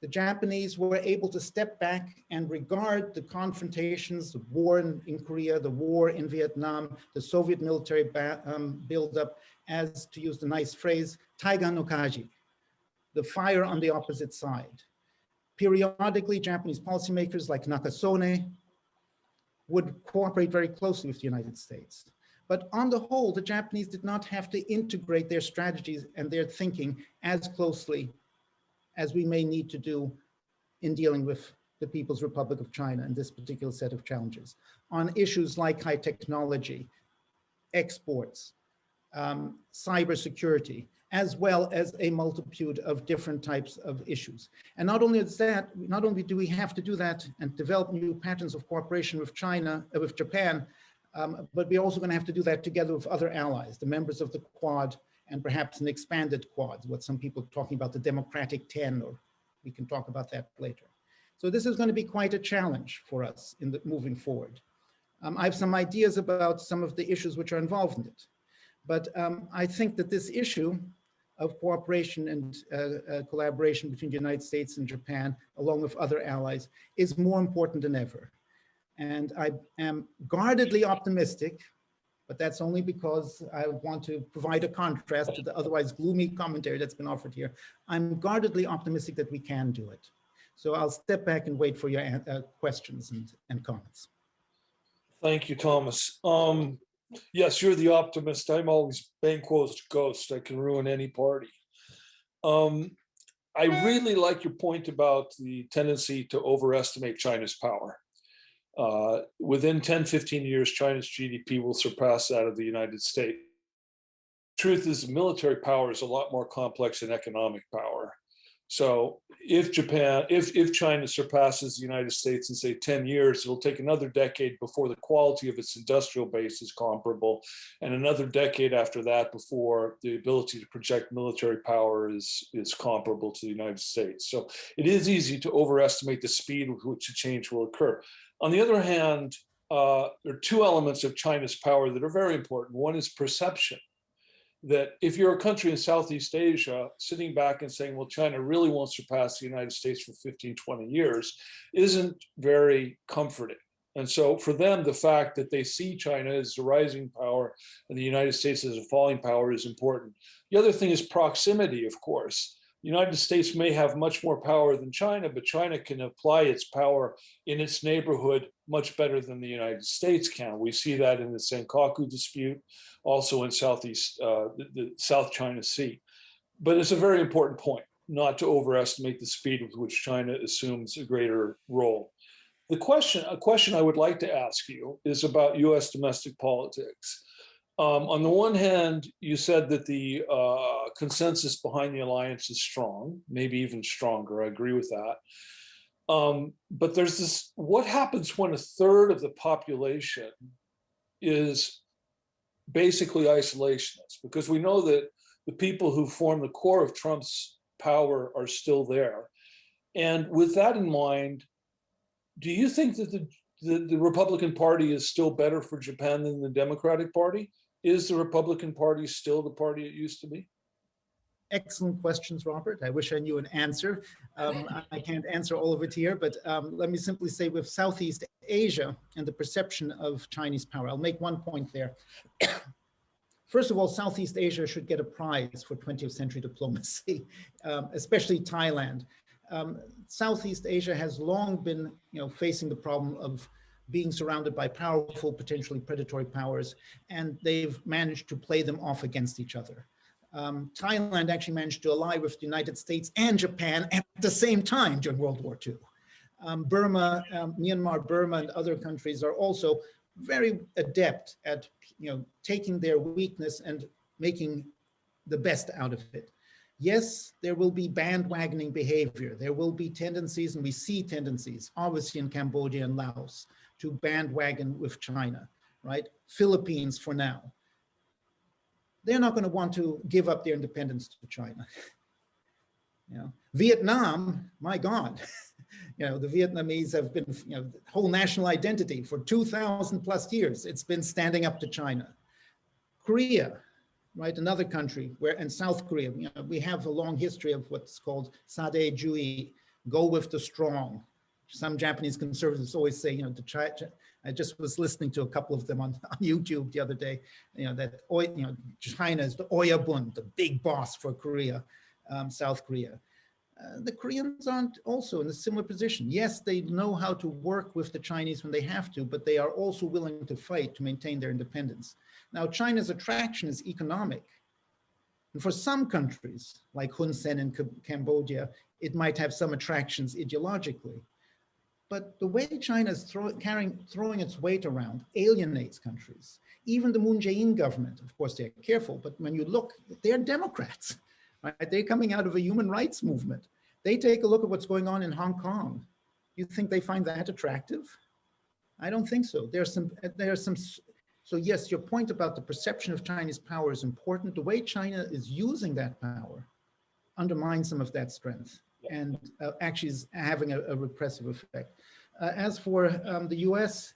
The Japanese were able to step back and regard the confrontations, the war in Korea, the war in Vietnam, the Soviet military buildup as, to use the nice phrase, taiga no kaji, the fire on the opposite side. Periodically, Japanese policymakers like Nakasone would cooperate very closely with the United States. But on the whole, the Japanese did not have to integrate their strategies and their thinking as closely as we may need to do in dealing with the People's Republic of China and this particular set of challenges on issues like high technology, exports, cybersecurity, as well as a multitude of different types of issues. And not only is that, not only do we have to do that and develop new patterns of cooperation with China, with Japan, but we're also going to have to do that together with other allies, the members of the Quad, and perhaps an expanded Quad, what some people are talking about, the Democratic 10, or we can talk about that later. So this is going to be quite a challenge for us in moving forward. I have some ideas about some of the issues which are involved in it, but I think that this issue of cooperation and collaboration between the United States and Japan, along with other allies, is more important than ever. And I am guardedly optimistic, but that's only because I want to provide a contrast to the otherwise gloomy commentary that's been offered here. I'm guardedly optimistic that we can do it. So I'll step back and wait for your questions and comments. Thank you, Thomas. Yes, you're the optimist. I'm always Banquo's ghost. I can ruin any party. I really like your point about the tendency to overestimate China's power. Within 10, 15 years, China's GDP will surpass that of the United States. Truth is, military power is a lot more complex than economic power. So if China surpasses the United States in, say, 10 years, it'll take another decade before the quality of its industrial base is comparable, and another decade after that before the ability to project military power is comparable to the United States. So it is easy to overestimate the speed with which a change will occur. On the other hand, there are two elements of China's power that are very important. One is perception. That if you're a country in Southeast Asia sitting back and saying, well, China really won't surpass the United States for 15, 20 years, isn't very comforting. And so for them, the fact that they see China as a rising power and the United States as a falling power is important. The other thing is proximity, of course. The United States may have much more power than China, but China can apply its power in its neighborhood much better than the United States can. We see that in the Senkaku dispute, also in the South China Sea. But it's a very important point, not to overestimate the speed with which China assumes a greater role. A question I would like to ask you is about US domestic politics. On the one hand, you said that the consensus behind the alliance is strong, maybe even stronger. I agree with that. But there's this, what happens when a third of the population is basically isolationists? Because we know that the people who form the core of Trump's power are still there. And with that in mind, do you think that the Republican Party is still better for Japan than the Democratic Party? Is the Republican Party still the party it used to be? Excellent questions, Robert. I wish I knew an answer. I can't answer all of it here, but let me simply say with Southeast Asia and the perception of Chinese power, I'll make one point there. First of all, Southeast Asia should get a prize for 20th century diplomacy, especially Thailand. Southeast Asia has long been, facing the problem of being surrounded by powerful, potentially predatory powers, and they've managed to play them off against each other. Thailand actually managed to ally with the United States and Japan at the same time during World War II. Burma, Myanmar, Burma, and other countries are also very adept at, taking their weakness and making the best out of it. Yes, there will be bandwagoning behavior. There will be tendencies, and we see tendencies, obviously in Cambodia and Laos, to bandwagon with China, right? Philippines for now. They're not going to want to give up their independence to China. Vietnam, my God, the Vietnamese have been, whole national identity for 2,000 plus years. It's been standing up to China. Korea, right, another country and South Korea, we have a long history of what's called Sade Jui, go with the strong. Some Japanese conservatives always say, I just was listening to a couple of them on YouTube the other day, that China is the Oyabun, the big boss for Korea, South Korea. The Koreans aren't also in a similar position. Yes, they know how to work with the Chinese when they have to, but they are also willing to fight to maintain their independence. Now, China's attraction is economic. And for some countries, like Hun Sen in Cambodia, it might have some attractions ideologically. But the way China is throwing its weight around alienates countries. Even the Moon Jae-in government, of course, they're careful, but when you look, they're Democrats. Right? They're coming out of a human rights movement. They take a look at what's going on in Hong Kong. You think they find that attractive? I don't think so. So yes, your point about the perception of Chinese power is important. The way China is using that power undermines some of that strength and actually is having a repressive effect. As for the US,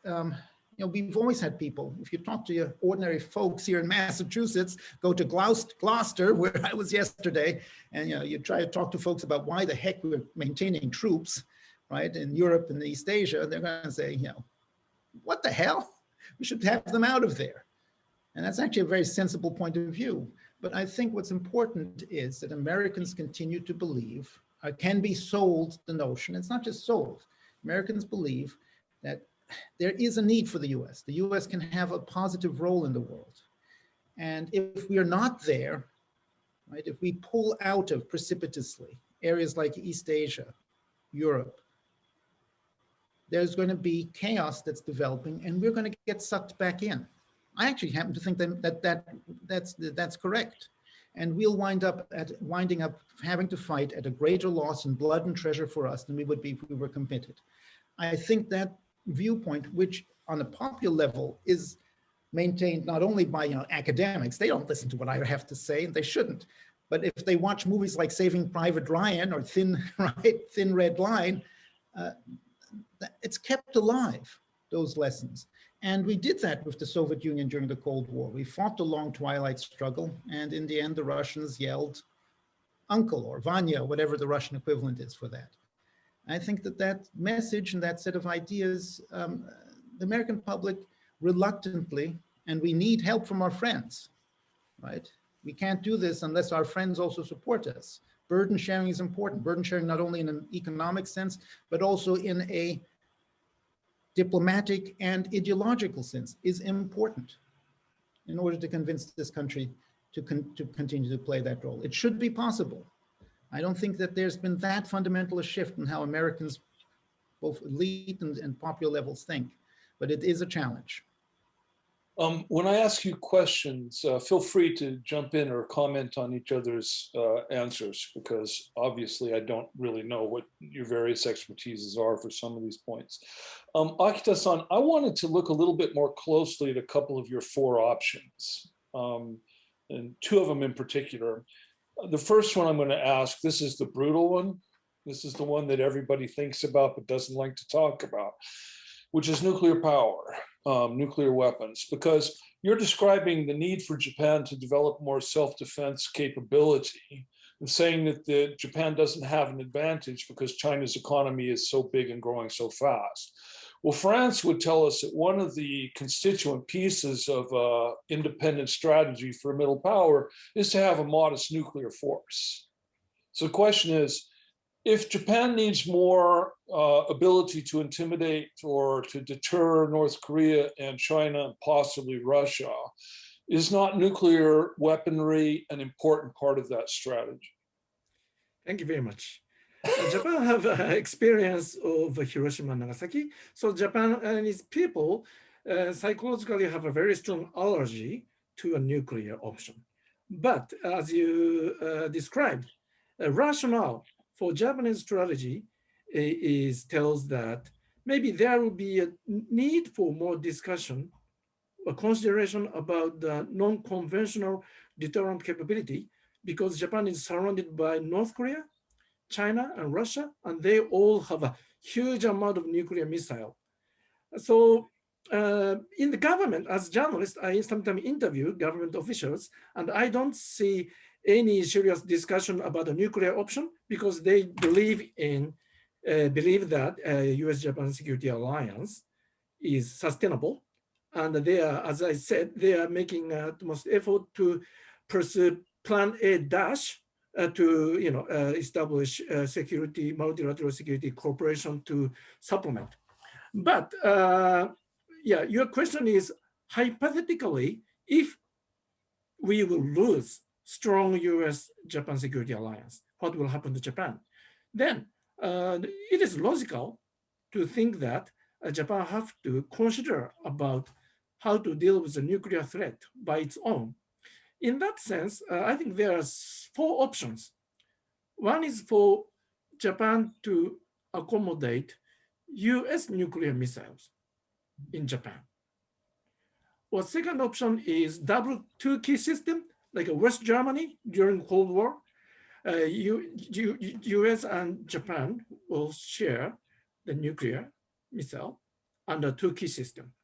we've always had people, if you talk to your ordinary folks here in Massachusetts, go to Gloucester, where I was yesterday, and you try to talk to folks about why the heck we're maintaining troops, right, in Europe and East Asia, they're going to say, what the hell? We should have them out of there. And that's actually a very sensible point of view. But I think what's important is that Americans continue to believe, can be sold the notion, it's not just sold, Americans believe that there is a need for the US. The US can have a positive role in the world. And if we are not there, right, if we pull out of precipitously areas like East Asia, Europe, there's going to be chaos that's developing and we're going to get sucked back in. I actually happen to think that's correct. And we'll winding up having to fight at a greater loss in blood and treasure for us than we would be if we were committed. I think that viewpoint, which on a popular level is maintained not only by academics, they don't listen to what I have to say, and they shouldn't. But if they watch movies like Saving Private Ryan or Thin Red Line, it's kept alive, those lessons. And we did that with the Soviet Union during the Cold War. We fought the long twilight struggle, and in the end, the Russians yelled, "Uncle," or "Vanya," whatever the Russian equivalent is for that. I think that message and that set of ideas, the American public reluctantly, and we need help from our friends, right? We can't do this unless our friends also support us. Burden sharing is important. Burden sharing not only in an economic sense, but also in a diplomatic and ideological sense is important in order to convince this country to continue to play that role. It should be possible. I don't think that there's been that fundamental a shift in how Americans, both elite and popular levels, think, but it is a challenge. When I ask you questions, feel free to jump in or comment on each other's answers, because obviously I don't really know what your various expertises are for some of these points. Akita-san, I wanted to look a little bit more closely at a couple of your four options, and two of them in particular. The first one I'm going to ask, this is the brutal one. This is the one that everybody thinks about but doesn't like to talk about, which is nuclear power, nuclear weapons, because you're describing the need for Japan to develop more self-defense capability and saying that Japan doesn't have an advantage because China's economy is so big and growing so fast. Well, France would tell us that one of the constituent pieces of independent strategy for a middle power is to have a modest nuclear force. So the question is, if Japan needs more ability to intimidate or to deter North Korea and China and possibly Russia, is not nuclear weaponry an important part of that strategy? Thank you very much. Japan have experience of Hiroshima and Nagasaki. So Japanese people psychologically have a very strong allergy to a nuclear option. But as you described, a rationale for Japanese strategy tells that maybe there will be a need for more discussion or consideration about the non-conventional deterrent capability, because Japan is surrounded by North Korea, China, and Russia, and they all have a huge amount of nuclear missile. So in the government, as journalist, I sometimes interview government officials, and I don't see any serious discussion about a nuclear option because they believe that U.S. Japan Security Alliance is sustainable, and they are, as I said, they are making utmost effort to pursue Plan A dash to establish security, multilateral security cooperation to supplement. But yeah, your question is hypothetically, if we will lose strong U.S. Japan Security Alliance, what will happen to Japan? Then it is logical to think that Japan have to consider about how to deal with the nuclear threat by its own. In that sense, I think there are 4 options. One is for Japan to accommodate US nuclear missiles in Japan. Or second option is double 2-key system, like a West Germany during Cold War. US and Japan will share the nuclear missile under 2-key system.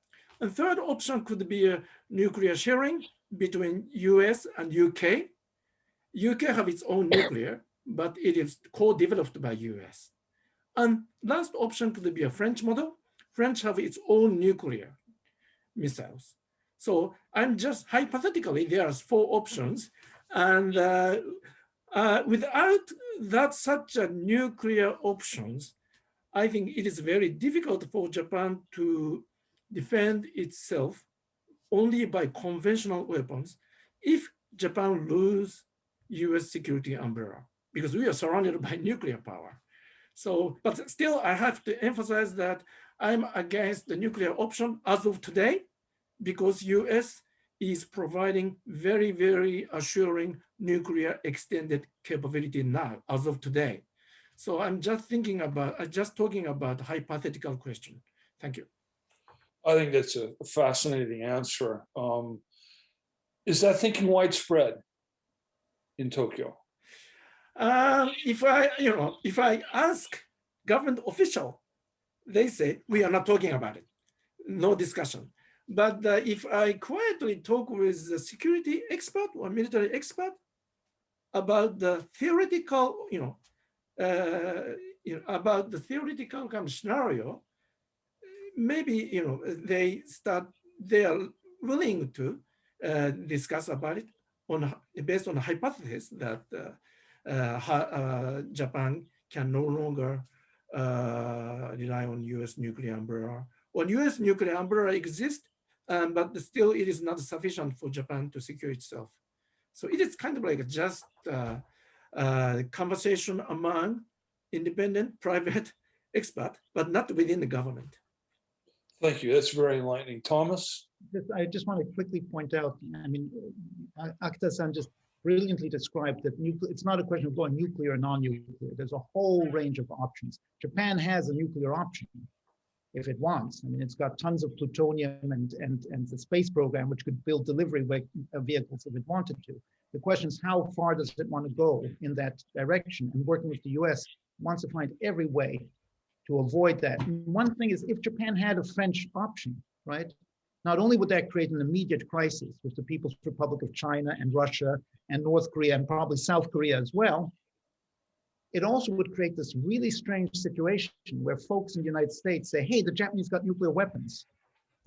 And third option could be a nuclear sharing between US and UK. UK have its own nuclear, but it is co-developed by US. And last option could be a French model. French have its own nuclear missiles. So I'm just hypothetically, there are 4 options. And without that such a nuclear options, I think it is very difficult for Japan to defend itself only by conventional weapons if Japan lose US security umbrella, because we are surrounded by nuclear power. So, but still I have to emphasize that I'm against the nuclear option as of today, because US is providing very, very assuring nuclear extended capability now as of today. So I'm just talking about hypothetical question. Thank you. I think that's a fascinating answer. Is that thinking widespread in Tokyo? If I ask government official, they say we are not talking about it, no discussion. But if I quietly talk with a security expert or military expert about the theoretical, about the theoretical kind of scenario, maybe they are willing to discuss about it based on a hypothesis that Japan can no longer rely on US nuclear umbrella. Or US nuclear umbrella exists, but still it is not sufficient for Japan to secure itself. So it is kind of like just conversation among independent private experts, but not within the government. Thank you. That's very enlightening. Thomas? I just want to quickly point out, I mean, Akita-san just brilliantly described that it's not a question of going nuclear or non-nuclear. There's a whole range of options. Japan has a nuclear option if it wants. I mean, it's got tons of plutonium and the space program, which could build delivery vehicles if it wanted to. The question is, how far does it want to go in that direction? And working with the US wants to find every way to avoid that. And one thing is, if Japan had a French option, right? Not only would that create an immediate crisis with the People's Republic of China and Russia and North Korea and probably South Korea as well, it also would create this really strange situation where folks in the United States say, hey, the Japanese got nuclear weapons.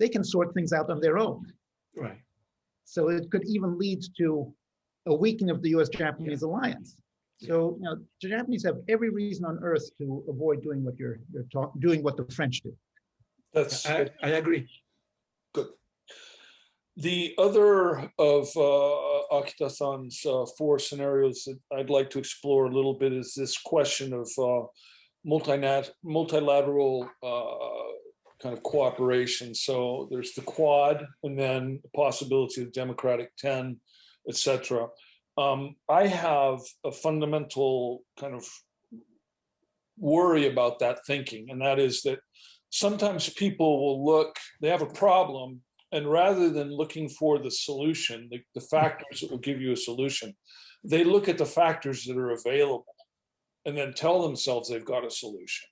They can sort things out on their own. Right. So it could even lead to a weakening of the U.S.-Japanese alliance. So the Japanese have every reason on earth to avoid doing what doing what the French do. That's I agree. good. The other of Akita-san's 4 scenarios that I'd like to explore a little bit is this question of multilateral kind of cooperation. So there's the Quad, and then the possibility of Democratic 10, etc. I have a fundamental kind of worry about that thinking, and that is that sometimes people will look, they have a problem, and rather than looking for the solution, the factors that will give you a solution, they look at the factors that are available and then tell themselves they've got a solution.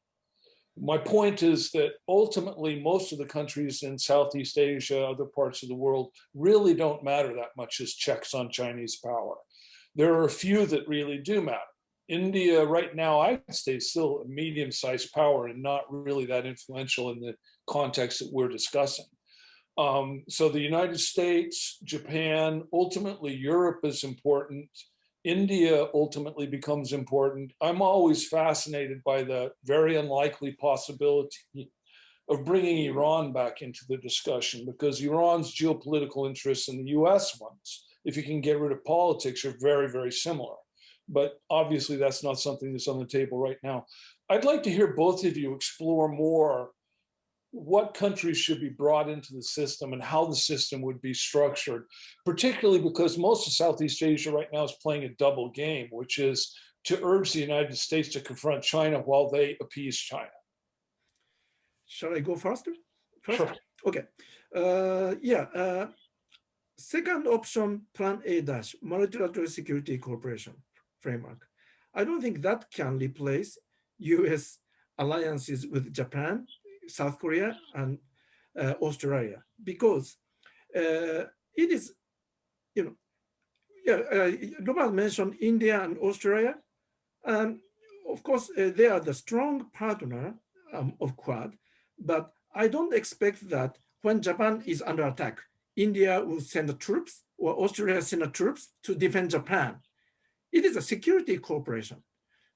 My point is that ultimately, most of the countries in Southeast Asia, other parts of the world, really don't matter that much as checks on Chinese power. There are a few that really do matter. India right now, I would say, is still a medium-sized power and not really that influential in the context that we're discussing. So the United States, Japan, ultimately Europe is important. India ultimately becomes important. I'm always fascinated by the very unlikely possibility of bringing Iran back into the discussion, because Iran's geopolitical interests and the US ones, if you can get rid of politics, are very, very similar. But obviously that's not something that's on the table right now. I'd like to hear both of you explore more what countries should be brought into the system and how the system would be structured, particularly because most of Southeast Asia right now is playing a double game, which is to urge the United States to confront China while they appease China. Shall I go faster? First? Sure. Okay. Second option, Plan A dash, multilateral security cooperation framework. I don't think that can replace US alliances with Japan, South Korea, and Australia, because it is, Robert mentioned India and Australia. Of course, they are the strong partner of Quad, but I don't expect that when Japan is under attack, India will send the troops or Australia send the troops to defend Japan. It is a security cooperation.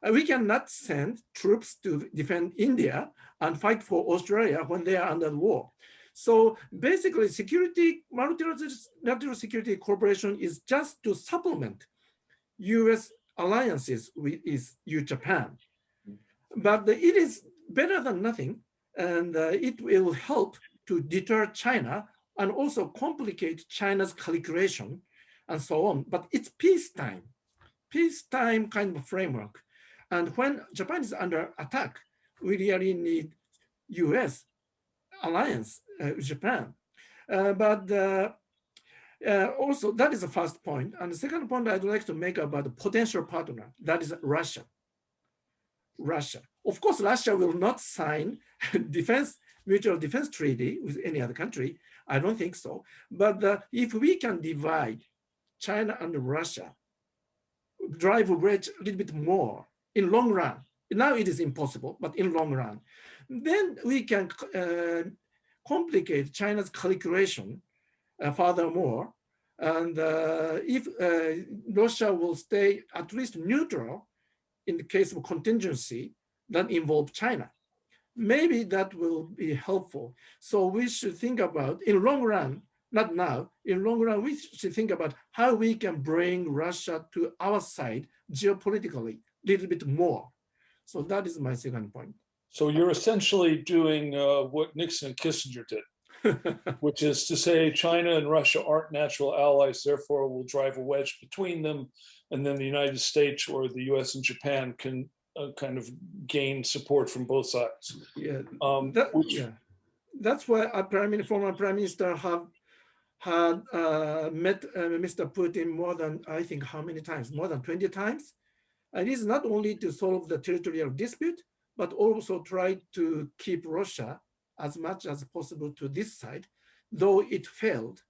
We cannot send troops to defend India and fight for Australia when they are under war. So basically, multilateral security cooperation is just to supplement US alliances with Japan. But it is better than nothing, and it will help to deter China and also complicate China's calculation and so on. But it's peacetime kind of framework. And when Japan is under attack, we really need US alliance with Japan. Also, that is the first point. And the second point I'd like to make about the potential partner, that is Russia. Of course, Russia will not sign mutual defense treaty with any other country. I don't think so. But if we can divide China and Russia, drive Wedge a little bit more in long run, now it is impossible, but in long run, then we can complicate China's calculation furthermore. And if Russia will stay at least neutral in the case of contingency that involve China, maybe that will be helpful. So we should think about, in long run, not now, in long run, we should think about how we can bring Russia to our side geopolitically a little bit more. So that is my second point. So you're essentially doing what Nixon and Kissinger did, which is to say China and Russia aren't natural allies, therefore we'll drive a wedge between them, and then the United States or the US and Japan can kind of gain support from both sides. Yeah, that's why former Prime Minister had met Mr. Putin more than, I think, how many times? More than 20 times. And it is not only to solve the territorial dispute, but also try to keep Russia as much as possible to this side, though it failed,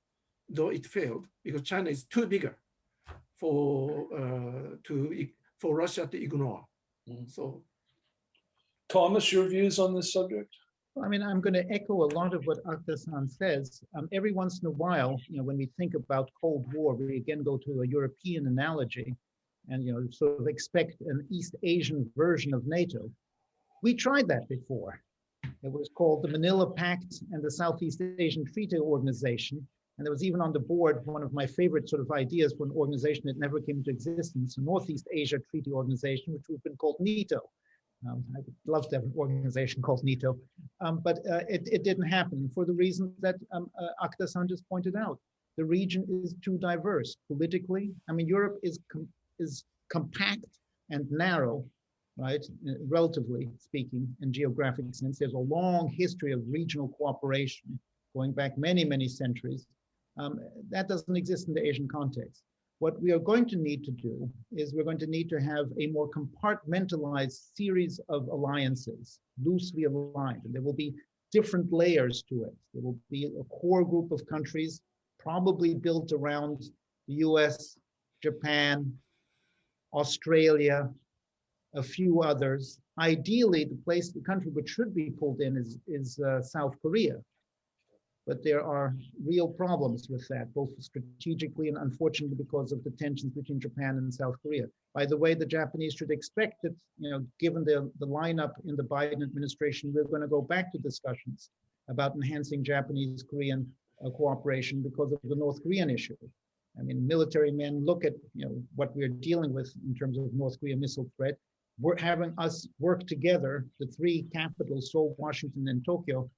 because China is too bigger for Russia to ignore. So, Thomas, your views on this subject? I mean, I'm going to echo a lot of what Akita-san says. Every once in a while, when we think about Cold War, we again go to a European analogy and, sort of expect an East Asian version of NATO. We tried that before. It was called the Manila Pact and the Southeast Asian Treaty Organization. And there was even on the board, one of my favorite sort of ideas for an organization that never came into existence, the Northeast Asia Treaty Organization, which would have been called NITO. I would love to have an organization called NITO, but it didn't happen for the reasons that Akita-san just pointed out. The region is too diverse politically. I mean, Europe is compact and narrow, right? Relatively speaking, in geographic sense. There's a long history of regional cooperation going back many, many centuries. That doesn't exist in the Asian context. What we are going to need to do is we're going to need to have a more compartmentalized series of alliances, loosely aligned, and there will be different layers to it. There will be a core group of countries probably built around the U.S., Japan, Australia, a few others. Ideally, the country which should be pulled in is South Korea. But there are real problems with that, both strategically and unfortunately because of the tensions between Japan and South Korea. By the way, the Japanese should expect that, given the lineup in the Biden administration, we're going to go back to discussions about enhancing Japanese-Korean cooperation because of the North Korean issue. I mean, military men look at what we're dealing with in terms of North Korea missile threat. We're having us work together, the three capitals, Seoul, Washington, and Tokyo,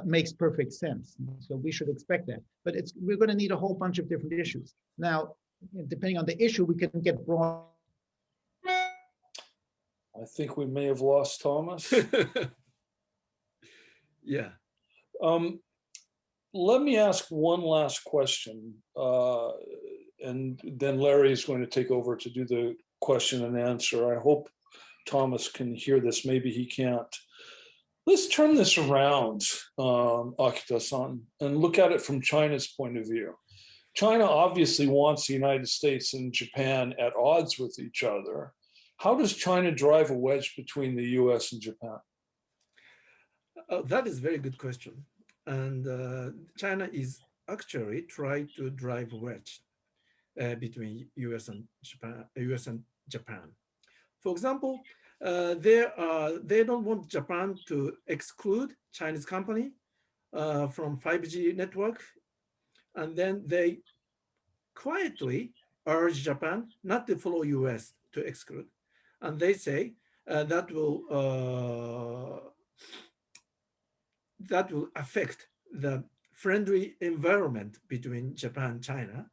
makes perfect sense. So we should expect that. But we're going to need a whole bunch of different issues. Now, depending on the issue, we can get broad. I think we may have lost Thomas. Yeah. Let me ask one last question, and then Larry is going to take over to do the question and answer. I hope Thomas can hear this. Maybe he can't. Let's turn this around, Akita-san, and look at it from China's point of view. China obviously wants the United States and Japan at odds with each other. How does China drive a wedge between the US and Japan? That is a very good question. And China is actually trying to drive a wedge between US and Japan. For example, they don't want Japan to exclude Chinese company from 5G network, and then they quietly urge Japan not to follow US to exclude, and they say that will affect the friendly environment between Japan and China,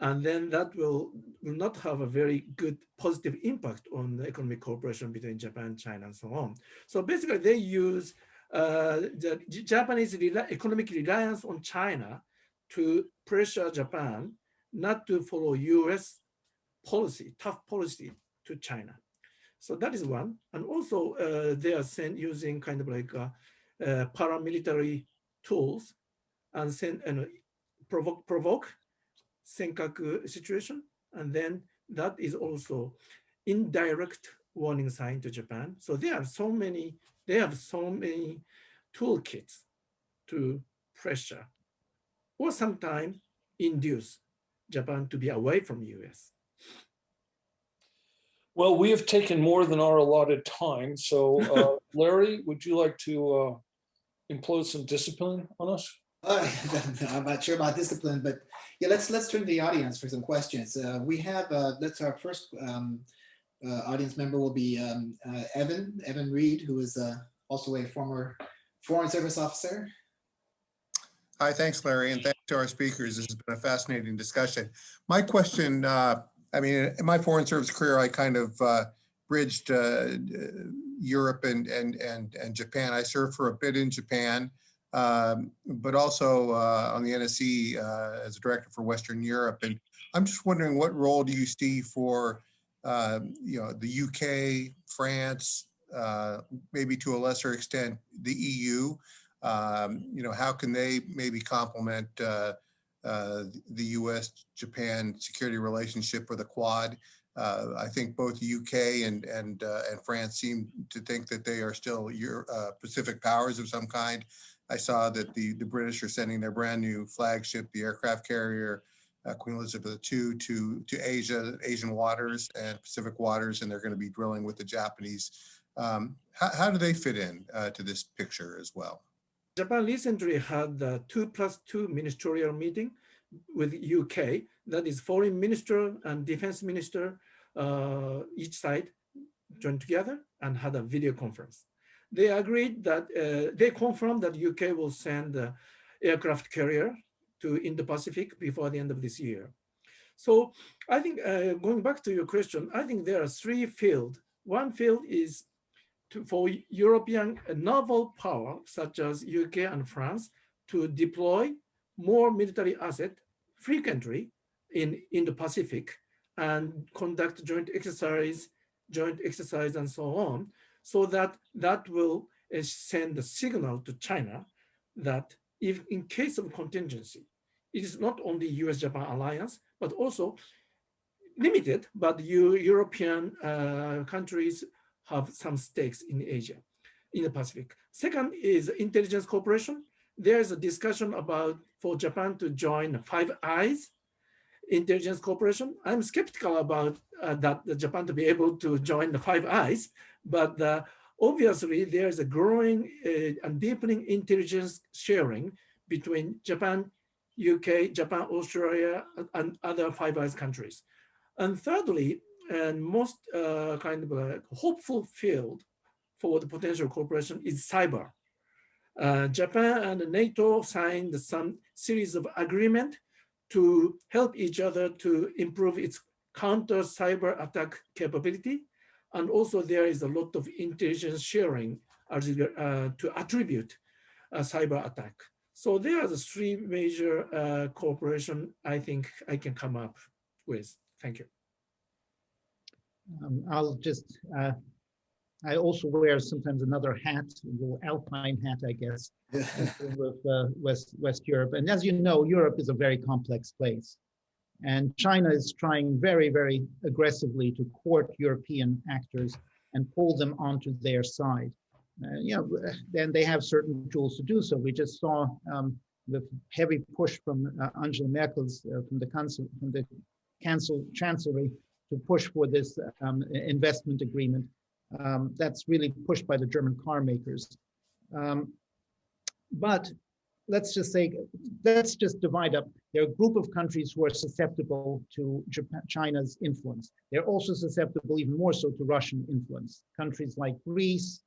and then that will not have a very good positive impact on the economic cooperation between Japan and China and so on. So basically they use the Japanese economic reliance on China to pressure Japan not to follow US policy, tough policy to China. So that is one. And also they are using kind of like paramilitary tools and provoke senkaku situation, and then that is also indirect warning sign to Japan. So they have so many toolkits to pressure or sometimes induce Japan to be away from US. Well, we have taken more than our allotted time. So Larry, would you like to implode some discipline on us? I'm not sure about discipline, but yeah, let's turn to the audience for some questions. We have that's our first audience member will be Evan Reed, who is also a former Foreign Service officer. Hi, thanks, Larry, and thanks to our speakers. This has been a fascinating discussion. My question, I mean, in my Foreign Service career, I kind of bridged Europe and Japan. I served for a bit in Japan. But also on the NSC as a director for Western Europe. And I'm just wondering, what role do you see for, the UK, France, maybe to a lesser extent, the EU? How can they maybe complement the U.S.-Japan security relationship or the Quad? I think both the UK and France seem to think that they are still Pacific powers of some kind. I saw that the British are sending their brand new flagship, the aircraft carrier Queen Elizabeth II, to Asian waters and Pacific waters, and they're going to be drilling with the Japanese. How do they fit in to this picture as well? Japan recently had the 2+2 ministerial meeting with UK, that is foreign minister and defense minister, each side joined together and had a video conference. They agreed that, they confirmed that UK will send an aircraft carrier to Indo-Pacific before the end of this year. So I think, going back to your question, I think there are three fields. One field is for European naval power, such as UK and France, to deploy more military asset frequently in the Pacific and conduct joint exercise and so on, so that will send a signal to China that if in case of contingency, it is not only U.S. Japan alliance, but also limited, but European countries have some stakes in Asia, in the Pacific. Second is intelligence cooperation. There's a discussion about for Japan to join Five Eyes intelligence cooperation. I'm skeptical about that Japan to be able to join the Five Eyes, but obviously there's a growing and deepening intelligence sharing between Japan, UK, Japan, Australia, and other Five Eyes countries. And thirdly, and most kind of a hopeful field for the potential cooperation is cyber. Japan and NATO signed some series of agreement to help each other to improve its counter cyber attack capability. And also there is a lot of intelligence sharing to attribute a cyber attack. So there are the three major cooperation I think I can come up with. Thank you. I'll just, I also wear sometimes another hat, a little alpine hat, I guess, with West Europe. And as you know, Europe is a very complex place. And China is trying very, very aggressively to court European actors and pull them onto their side. You know, then they have certain tools to do so. We just saw the heavy push from Angela Merkel's, from the Chancellery to push for this investment agreement. That's really pushed by the German car makers. But let's just say, let's just divide up. There are a group of countries who are susceptible to China's influence. They're also susceptible even more so to Russian influence. Countries like Greece,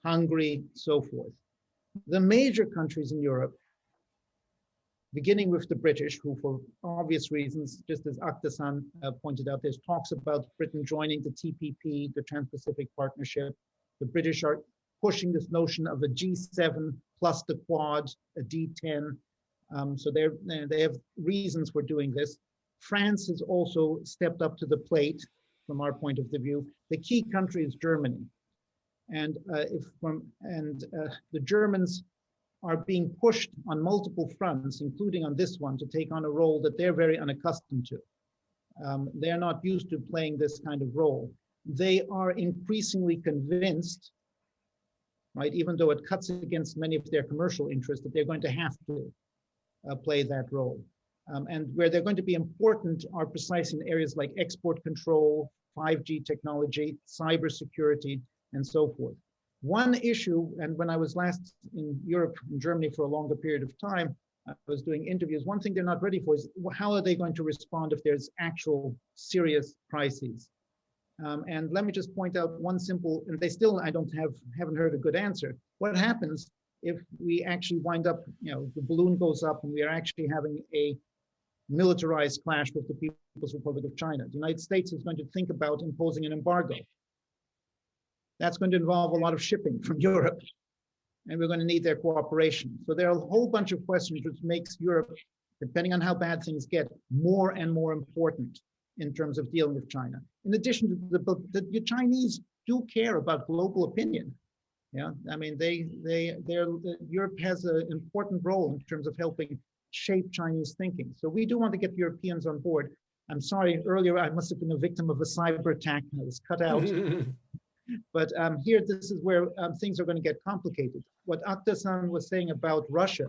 Hungary, so forth. The major countries in Europe, beginning with the British, who for obvious reasons, just as Akita-san pointed out, there's talks about Britain joining the TPP, the Trans-Pacific Partnership. The British are pushing this notion of a G7 plus the Quad, a D10. So they have reasons for doing this. France has also stepped up to the plate from our point of view. The key country is Germany. And the Germans are being pushed on multiple fronts, including on this one, to take on a role that they're very unaccustomed to. They're not used to playing this kind of role. They are increasingly convinced, right, even though it cuts against many of their commercial interests, that they're going to have to play that role. And where they're going to be important are precisely in areas like export control, 5G technology, cybersecurity, and so forth. One issue, and when I was last in Europe, in Germany for a longer period of time, I was doing interviews. One thing they're not ready for is how are they going to respond if there's actual serious crises? And let me just point out one simple, and they still, I haven't heard a good answer. What happens if we actually wind up, you know, the balloon goes up and we are actually having a militarized clash with the People's Republic of China? The United States is going to think about imposing an embargo. That's going to involve a lot of shipping from Europe, and we're going to need their cooperation. So there are a whole bunch of questions which makes Europe, depending on how bad things get, more and more important in terms of dealing with China. In addition to the Chinese do care about global opinion. Yeah, I mean, Europe has an important role in terms of helping shape Chinese thinking. So we do want to get Europeans on board. I'm sorry, earlier I must have been a victim of a cyber attack and I was cut out. But here, this is where things are going to get complicated. What Akita-san was saying about Russia,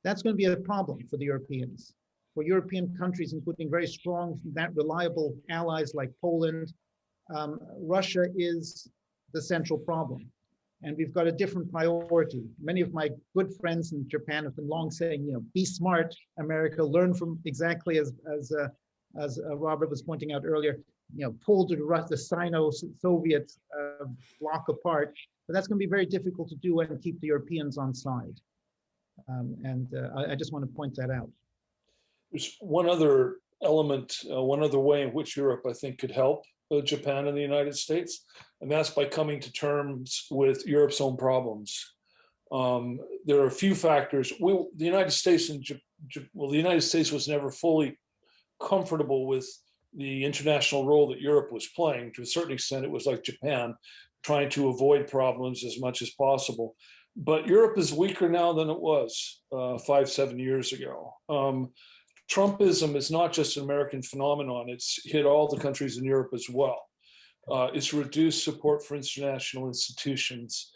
that's going to be a problem for the Europeans. For European countries, including very strong, that reliable allies like Poland, Russia is the central problem. and we've got a different priority. Many of my good friends in Japan have been long saying, be smart, America, learn from exactly as Robert was pointing out earlier, pull the Sino-Soviet bloc apart, but that's going to be very difficult to do and keep the Europeans on side. I just want to point that out. There's one other element, one other way in which Europe, I think, could help Japan and the United States, and that's by coming to terms with Europe's own problems. There are a few factors. The United States the United States was never fully comfortable with the international role that Europe was playing. To a certain extent, it was like Japan, trying to avoid problems as much as possible. But Europe is weaker now than it was 5-7 years ago. Trumpism is not just an American phenomenon. It's hit all the countries in Europe as well. It's reduced support for international institutions.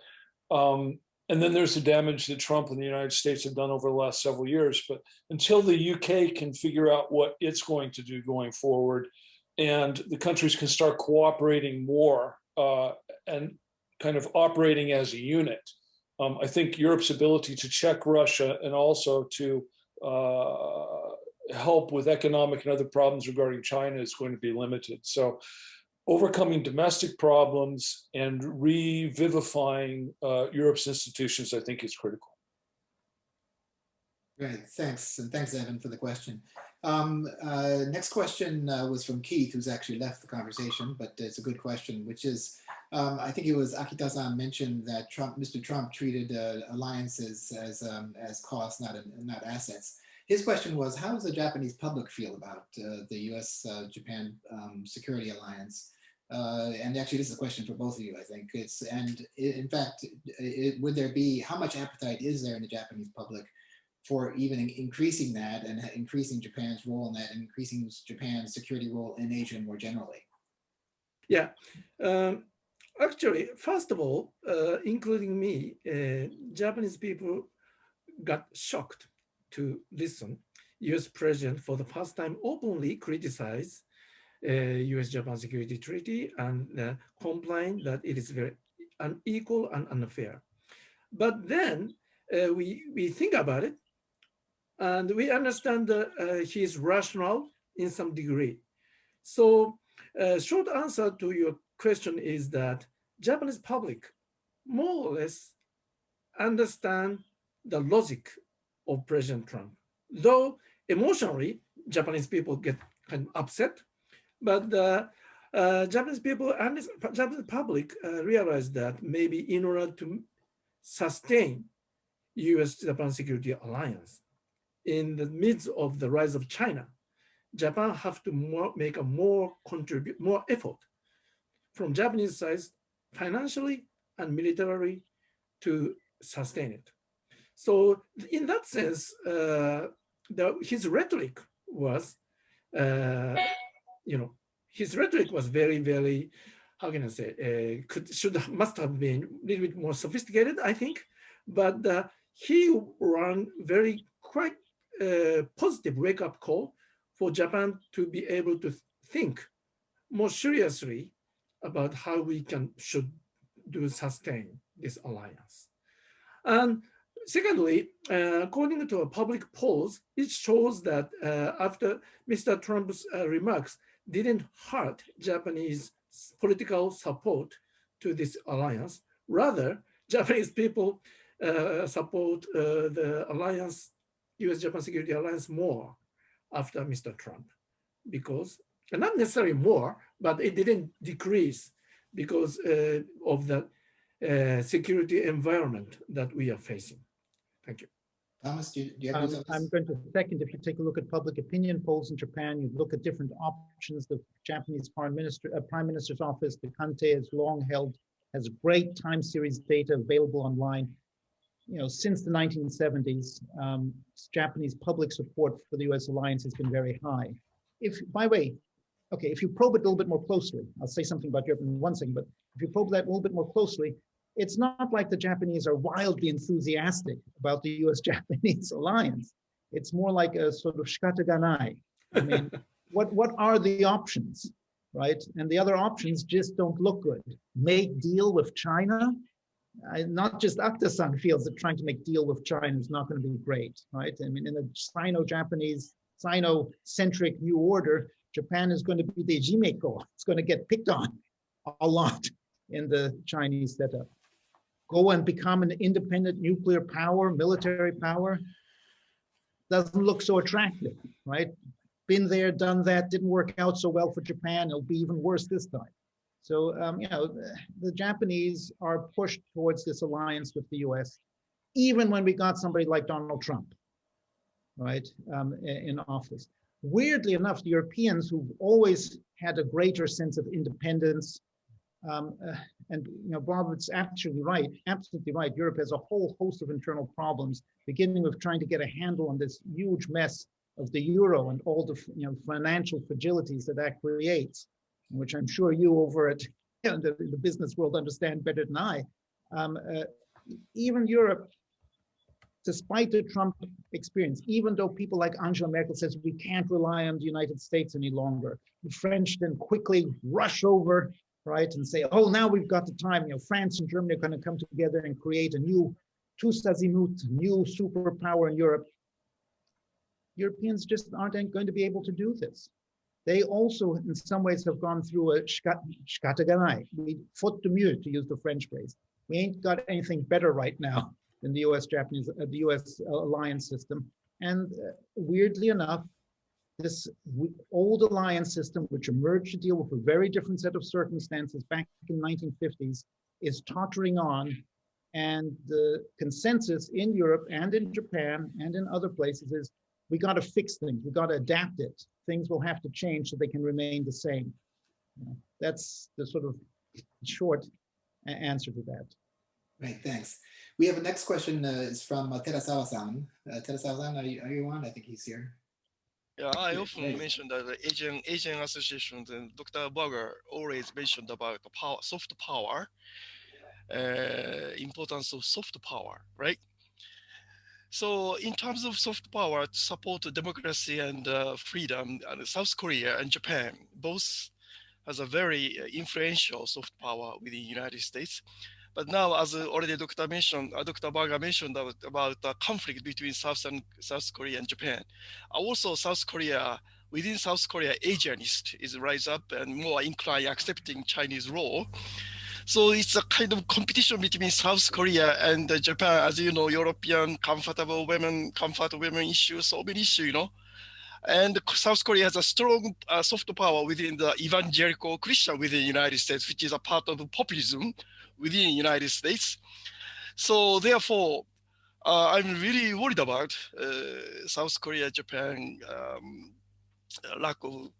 And then there's the damage that Trump and the United States have done over the last several years. But until the UK can figure out what it's going to do going forward, and the countries can start cooperating more and kind of operating as a unit, I think Europe's ability to check Russia and also to help with economic and other problems regarding China is going to be limited. So overcoming domestic problems and revivifying Europe's institutions, I think, is critical. Great, thanks. And thanks, Evan, for the question. Next question was from Keith, who's actually left the conversation, but it's a good question, which is, I think it was Akita-san mentioned that Mr. Trump treated alliances as costs, not assets. His question was, how does the Japanese public feel about the U.S. Japan Security Alliance? And actually, this is a question for both of you, I think. In fact, would there be, how much appetite is there in the Japanese public for even increasing that and increasing Japan's role in that, and increasing Japan's security role in Asia more generally? Yeah. Actually, first of all, including me, Japanese people got shocked to listen U.S. President for the first time openly criticize U.S. Japan Security Treaty and complain that it is very unequal and unfair. But then we think about it, and we understand his rationale in some degree. So short answer to your question is that Japanese public more or less understand the logic of President Trump. Though emotionally, Japanese people get kind of upset, but Japanese people and Japanese public realize that maybe in order to sustain U.S.-Japan Security Alliance in the midst of the rise of China, Japan have to make a more effort from Japanese side, financially and militarily, to sustain it. So in that sense, his rhetoric was, his rhetoric was very, very, how can I say, must have been a little bit more sophisticated, I think. But he ran very quite positive wake-up call for Japan to be able to think more seriously about how we should sustain this alliance. And secondly, according to a public polls, it shows that after Mr. Trump's remarks didn't hurt Japanese political support to this alliance. Rather, Japanese people support the alliance, U.S.-Japan Security Alliance, more after Mr. Trump, because, and not necessarily more, but it didn't decrease because of the security environment that we are facing. Thank you. Thomas, do you have something? I'm going to second. If you take a look at public opinion polls in Japan, you look at different options. The Japanese Prime Minister's office, the Kante, has long held, has great time series data available online. Since the 1970s, Japanese public support for the U.S. alliance has been very high. If you probe it a little bit more closely, I'll say something about Europe in one second, but if you probe that a little bit more closely, it's not like the Japanese are wildly enthusiastic about the U.S.-Japanese alliance. It's more like a sort of shikata ga nai. I mean, what are the options, right? And the other options just don't look good. Make deal with China, not just Akita-san feels that trying to make deal with China is not going to be great, right? I mean, in a Sino-Japanese, Sino-centric new order, Japan is going to be the Jimeko. It's going to get picked on a lot in the Chinese setup. Go and become an independent nuclear power, military power, doesn't look so attractive, right? Been there, done that, didn't work out so well for Japan. It'll be even worse this time. So, the Japanese are pushed towards this alliance with the US, even when we got somebody like Donald Trump, right, in office. Weirdly enough, the Europeans, who've always had a greater sense of independence, and Bob, it's absolutely right. Europe has a whole host of internal problems, beginning with trying to get a handle on this huge mess of the euro and all the financial fragilities that creates, which I'm sure you over at the business world understand better than I. Even Europe, despite the Trump experience, even though people like Angela Merkel says we can't rely on the United States any longer, the French then quickly rush over, right, and say, oh, now we've got the time. France and Germany are going to come together and create a new new superpower in Europe. Europeans just aren't going to be able to do this. They also, in some ways, have gone through a shikataganai, faute de mieux, to use the French phrase. We ain't got anything better right now than the the U.S. alliance system. And weirdly enough, this old alliance system, which emerged to deal with a very different set of circumstances back in the 1950s, is tottering on. And the consensus in Europe and in Japan and in other places is we got to fix things. We got to adapt it. Things will have to change so they can remain the same. That's the sort of short answer to that. Right, thanks. We have a next question is from Terasawa-san. Terasawa-san, are you on? I think he's here. Yeah, I often mention that the Asian associations, and Dr. Berger always mentioned about the power, soft power, importance of soft power, right? So in terms of soft power to support democracy and freedom, South Korea and Japan both has a very influential soft power within the United States. But now, as already Dr. Berger mentioned about the conflict between South Korea and Japan. Also, within South Korea, Asianist is rise up and more inclined accepting Chinese role. So it's a kind of competition between South Korea and Japan, as you know, European comfort women issue, so many issues, And South Korea has a strong soft power within the evangelical Christian within the United States, which is a part of populism within the United States. So therefore, I'm really worried about South Korea, Japan, lack of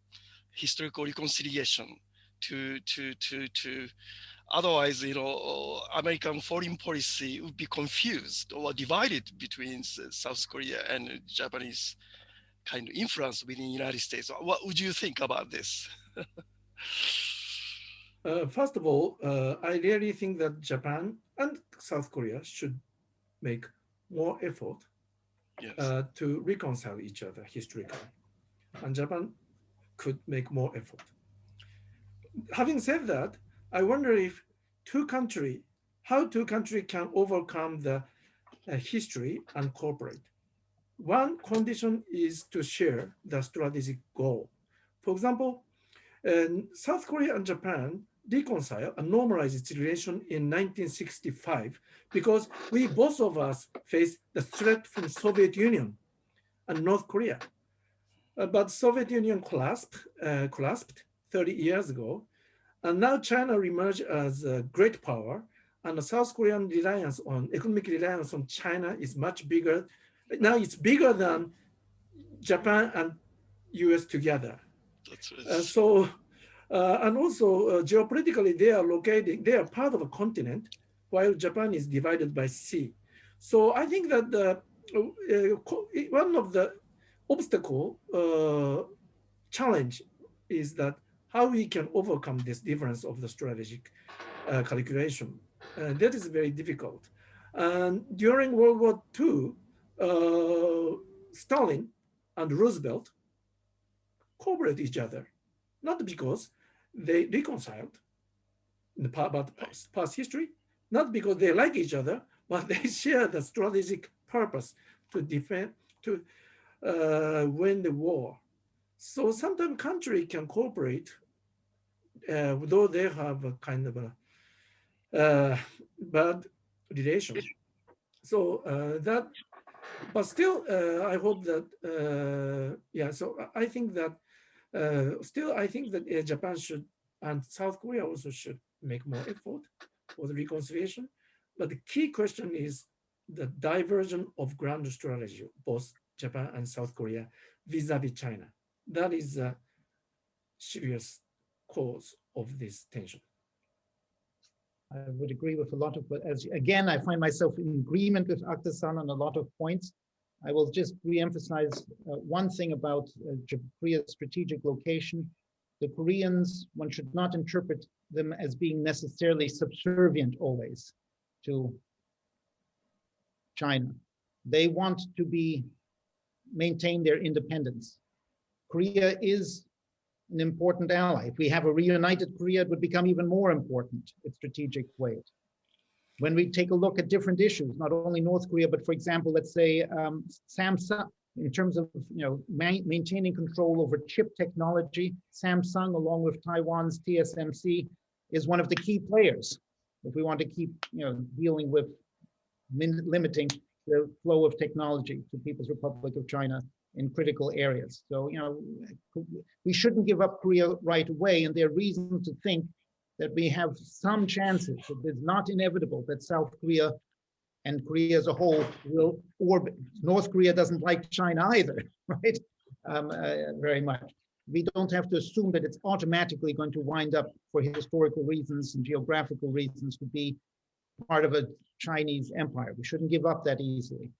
historical reconciliation to otherwise, American foreign policy would be confused or divided between South Korea and Japanese kind of influence within the United States. What would you think about this? First of all, I really think that Japan and South Korea should make more effort to reconcile each other historically. And Japan could make more effort. Having said that, I wonder if how two countries can overcome the history and cooperate. One condition is to share the strategic goal. For example, South Korea and Japan reconcile and normalize its relation in 1965 because we both of us faced the threat from Soviet Union and North Korea. But Soviet Union collapsed 30 years ago, and now China emerged as a great power, and the South Korean economic reliance on China is much bigger. Now it's bigger than Japan and US together. That's right. And also geopolitically, they are part of a continent while Japan is divided by sea. So I think that one of the challenge is that how we can overcome this difference of the strategic calculation. That is very difficult. And during World War II, Stalin and Roosevelt cooperated each other, not because they reconciled about past history, not because they like each other, but they share the strategic purpose to defend, to win the war. So sometimes country can cooperate, though they have a kind of a bad relation. So that, but still, I hope that, yeah, so I think that, still, I think that Japan should, and South Korea also should make more effort for the reconciliation. But the key question is the diversion of grand strategy, both Japan and South Korea vis-a-vis China. That is a serious cause of this tension. I would agree with a lot of, but as again, I find myself in agreement with Akita-san on a lot of points. I will just re-emphasize one thing about Korea's strategic location. The Koreans, one should not interpret them as being necessarily subservient always to China. They want to maintain their independence. Korea is an important ally. If we have a reunited Korea, it would become even more important, its strategic weight. When we take a look at different issues, not only North Korea, but for example, let's say Samsung, in terms of maintaining control over chip technology, Samsung, along with Taiwan's TSMC, is one of the key players. If we want to keep dealing with limiting the flow of technology to People's Republic of China in critical areas. So, we shouldn't give up Korea right away, and there are reasons to think that we have some chances. It's not inevitable that South Korea and Korea as a whole will orbit. North Korea doesn't like China either, right? Very much. We don't have to assume that it's automatically going to wind up, for historical reasons and geographical reasons, to be part of a Chinese empire. We shouldn't give up that easily.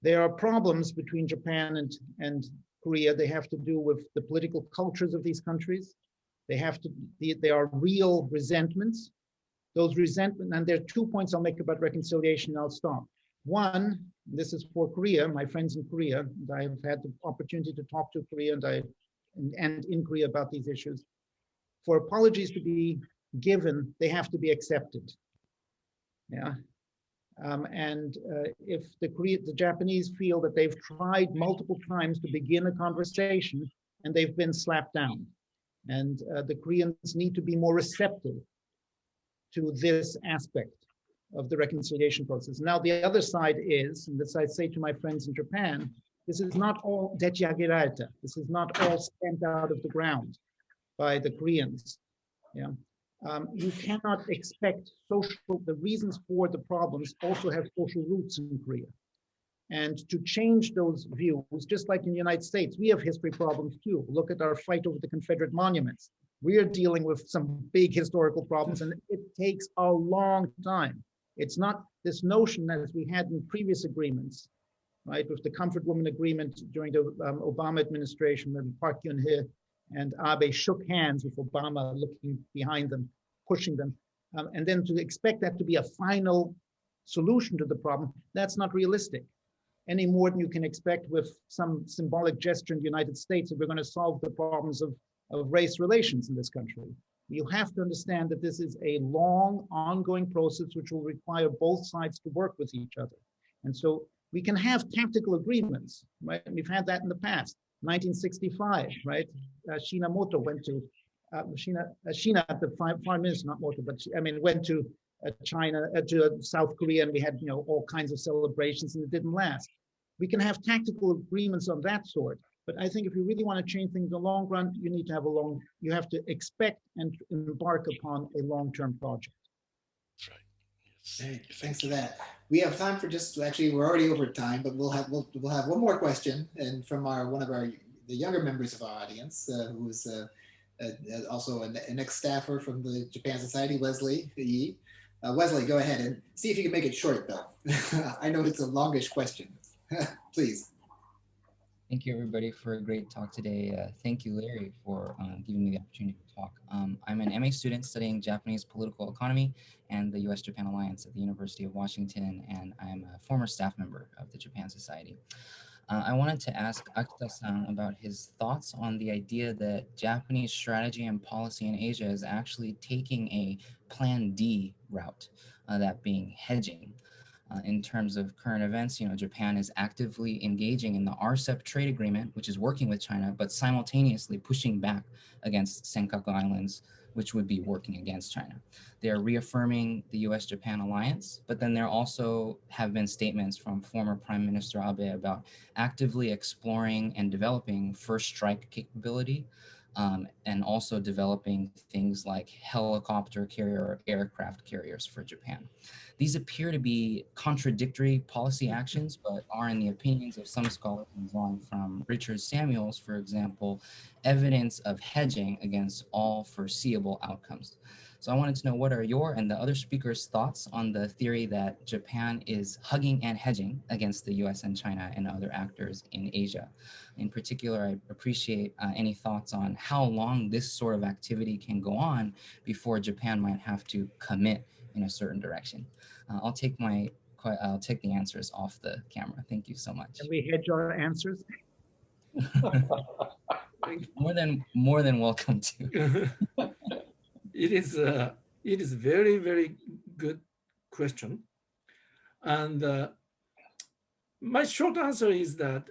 There are problems between Japan and Korea. They have to do with the political cultures of these countries. There are real resentments. Those resentments, and there are 2 points I'll make about reconciliation, and I'll stop. One, this is for Korea, my friends in Korea, and I have had the opportunity to talk to Korea and in Korea about these issues. For apologies to be given, they have to be accepted. Yeah. If the Japanese feel that they've tried multiple times to begin a conversation and they've been slapped down, and the Koreans need to be more receptive to this aspect of the reconciliation process. Now, the other side is, and this I say to my friends in Japan, this is not all dechiagerata. This is not all stamped out of the ground by the Koreans. Yeah. You cannot expect the reasons for the problems also have social roots in Korea. And to change those views, just like in the United States, we have history problems too. Look at our fight over the Confederate monuments. We are dealing with some big historical problems, and it takes a long time. It's not this notion that we had in previous agreements, right, with the Comfort Women Agreement during the Obama administration, when Park Geun-hye and Abe shook hands with Obama, looking behind them, pushing them, and then to expect that to be a final solution to the problem, that's not realistic. Any more than you can expect with some symbolic gesture in the United States if we're going to solve the problems of race relations in this country. You have to understand that this is a long, ongoing process which will require both sides to work with each other. And so we can have tactical agreements, right? And we've had that in the past. 1965, right? Shinamoto went to, Shina, the Prime Minister, not Moto, but went to China, to South Korea, and we had all kinds of celebrations, and it didn't last. We can have tactical agreements of that sort, but I think if you really want to change things in the long run, you need to you have to expect and embark upon a long-term project. That's right. Yes. Hey, thanks for that. We have time for actually we're already over time, but we'll have one more question, and from the younger members of our audience, who is also an ex-staffer from the Japan Society, Wesley Yi. Wesley, go ahead and see if you can make it short, though. I know it's a longish question. Please. Thank you, everybody, for a great talk today. Thank you, Larry, for giving me the opportunity to talk. I'm an MA student studying Japanese political economy and the U.S. Japan Alliance at the University of Washington, and I'm a former staff member of the Japan Society. I wanted to ask Akita-san about his thoughts on the idea that Japanese strategy and policy in Asia is actually taking a Plan D route. that being hedging. In terms of current events, Japan is actively engaging in the RCEP trade agreement, which is working with China, but simultaneously pushing back against Senkaku Islands, which would be working against China. They are reaffirming the U.S.-Japan alliance, but then there also have been statements from former Prime Minister Abe about actively exploring and developing first strike capability, and also developing things like helicopter carrier or aircraft carriers for Japan. These appear to be contradictory policy actions, but are, in the opinions of some scholars, and drawing from Richard Samuels, for example, evidence of hedging against all foreseeable outcomes. So I wanted to know, what are your and the other speakers' thoughts on the theory that Japan is hugging and hedging against the US and China and other actors in Asia? In particular, I appreciate any thoughts on how long this sort of activity can go on before Japan might have to commit in a certain direction. I'll take the answers off the camera. Thank you so much. Can we hedge our answers? more than welcome to. It is very, very good question. And my short answer is that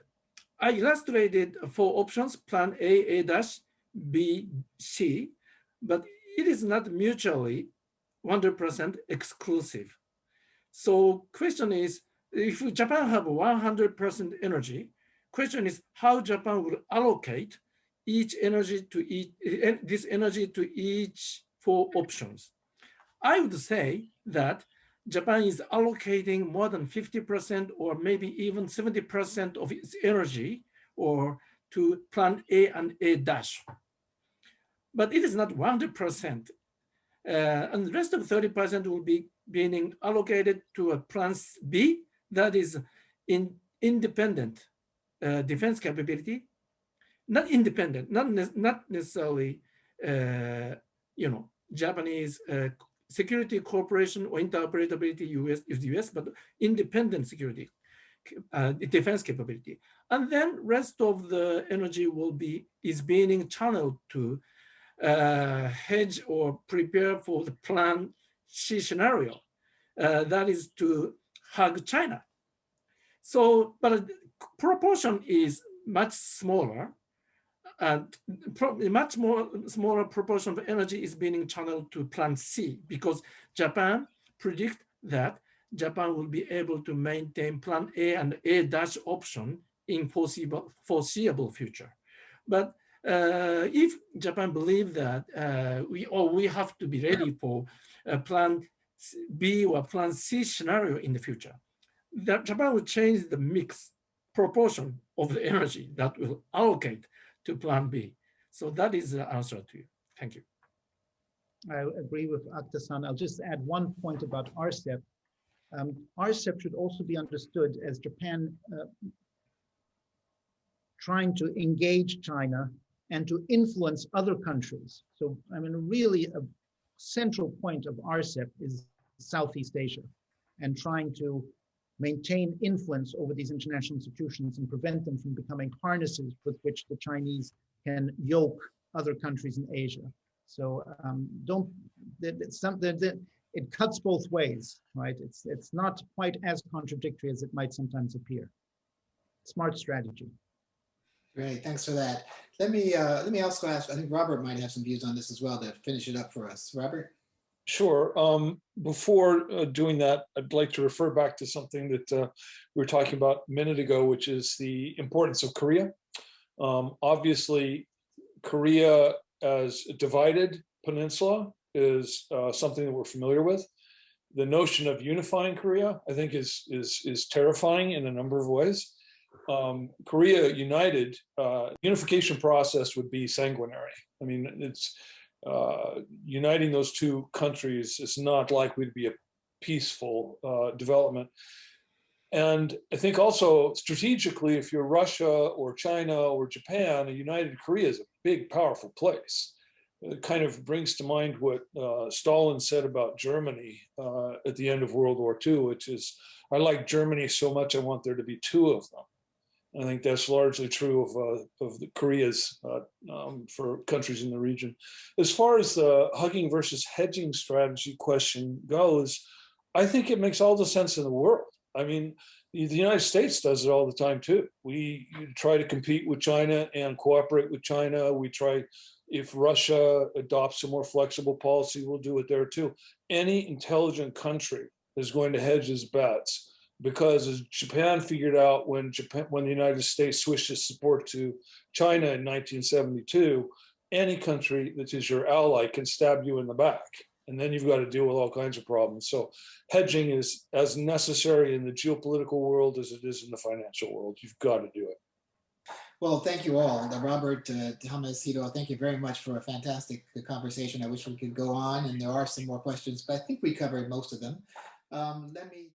I illustrated 4 options, plan A, A dash, B, C, but it is not mutually 100% exclusive. So question is, if Japan have 100% energy, question is how Japan will allocate each energy to this energy to each 4 options. I would say that Japan is allocating more than 50% or maybe even 70% of its energy or to plan A and A dash. But it is not 100%. And the rest of 30% will be being allocated to a plan B, that is independent defense capability. Not independent, not necessarily, Japanese security cooperation or interoperability US, but independent security defense capability. And then rest of the energy is being channeled to hedge or prepare for the plan C scenario, that is to hug China. So, but proportion is much smaller, and much more smaller proportion of energy is being channeled to plan C, because Japan predict that Japan will be able to maintain plan A and A dash option in foreseeable future. But if Japan believe that we have to be ready for plan B or plan C scenario in the future, that Japan will change the mix proportion of the energy that will allocate to plan B. So that is the answer to you. Thank you. I agree with Akita-san. I'll just add one point about RCEP. RCEP should also be understood as Japan trying to engage China and to influence other countries. So, I mean, really a central point of RCEP is Southeast Asia and trying to maintain influence over these international institutions and prevent them from becoming harnesses with which the Chinese can yoke other countries in Asia. So it cuts both ways, right? It's not quite as contradictory as it might sometimes appear. Smart strategy. Great, thanks for that. Let me also ask, I think Robert might have some views on this as well to finish it up for us. Robert? Sure. Before doing that, I'd like to refer back to something that we were talking about a minute ago, which is the importance of Korea. Obviously, Korea as a divided peninsula is something that we're familiar with. The notion of unifying Korea, I think, is terrifying in a number of ways. Korea united, unification process would be sanguinary. I mean, it's uniting those 2 countries is not likely to be a peaceful development. And I think also strategically, if you're Russia or China or Japan, a united Korea is a big, powerful place. It kind of brings to mind what Stalin said about Germany at the end of World War II, which is, I like Germany so much, I want there to be 2 of them. I think that's largely true of the Koreas for countries in the region. As far as the hugging versus hedging strategy question goes, I think it makes all the sense in the world. I mean, the United States does it all the time too. We try to compete with China and cooperate with China. We try, if Russia adopts a more flexible policy, we'll do it there too. Any intelligent country is going to hedge its bets, because as Japan figured out when the United States switched its support to China in 1972, any country that is your ally can stab you in the back. And then you've got to deal with all kinds of problems. So hedging is as necessary in the geopolitical world as it is in the financial world. You've got to do it. Well, thank you all. Robert, Thomas, Hiro, thank you very much for a fantastic conversation. I wish we could go on, and there are some more questions, but I think we covered most of them. Let me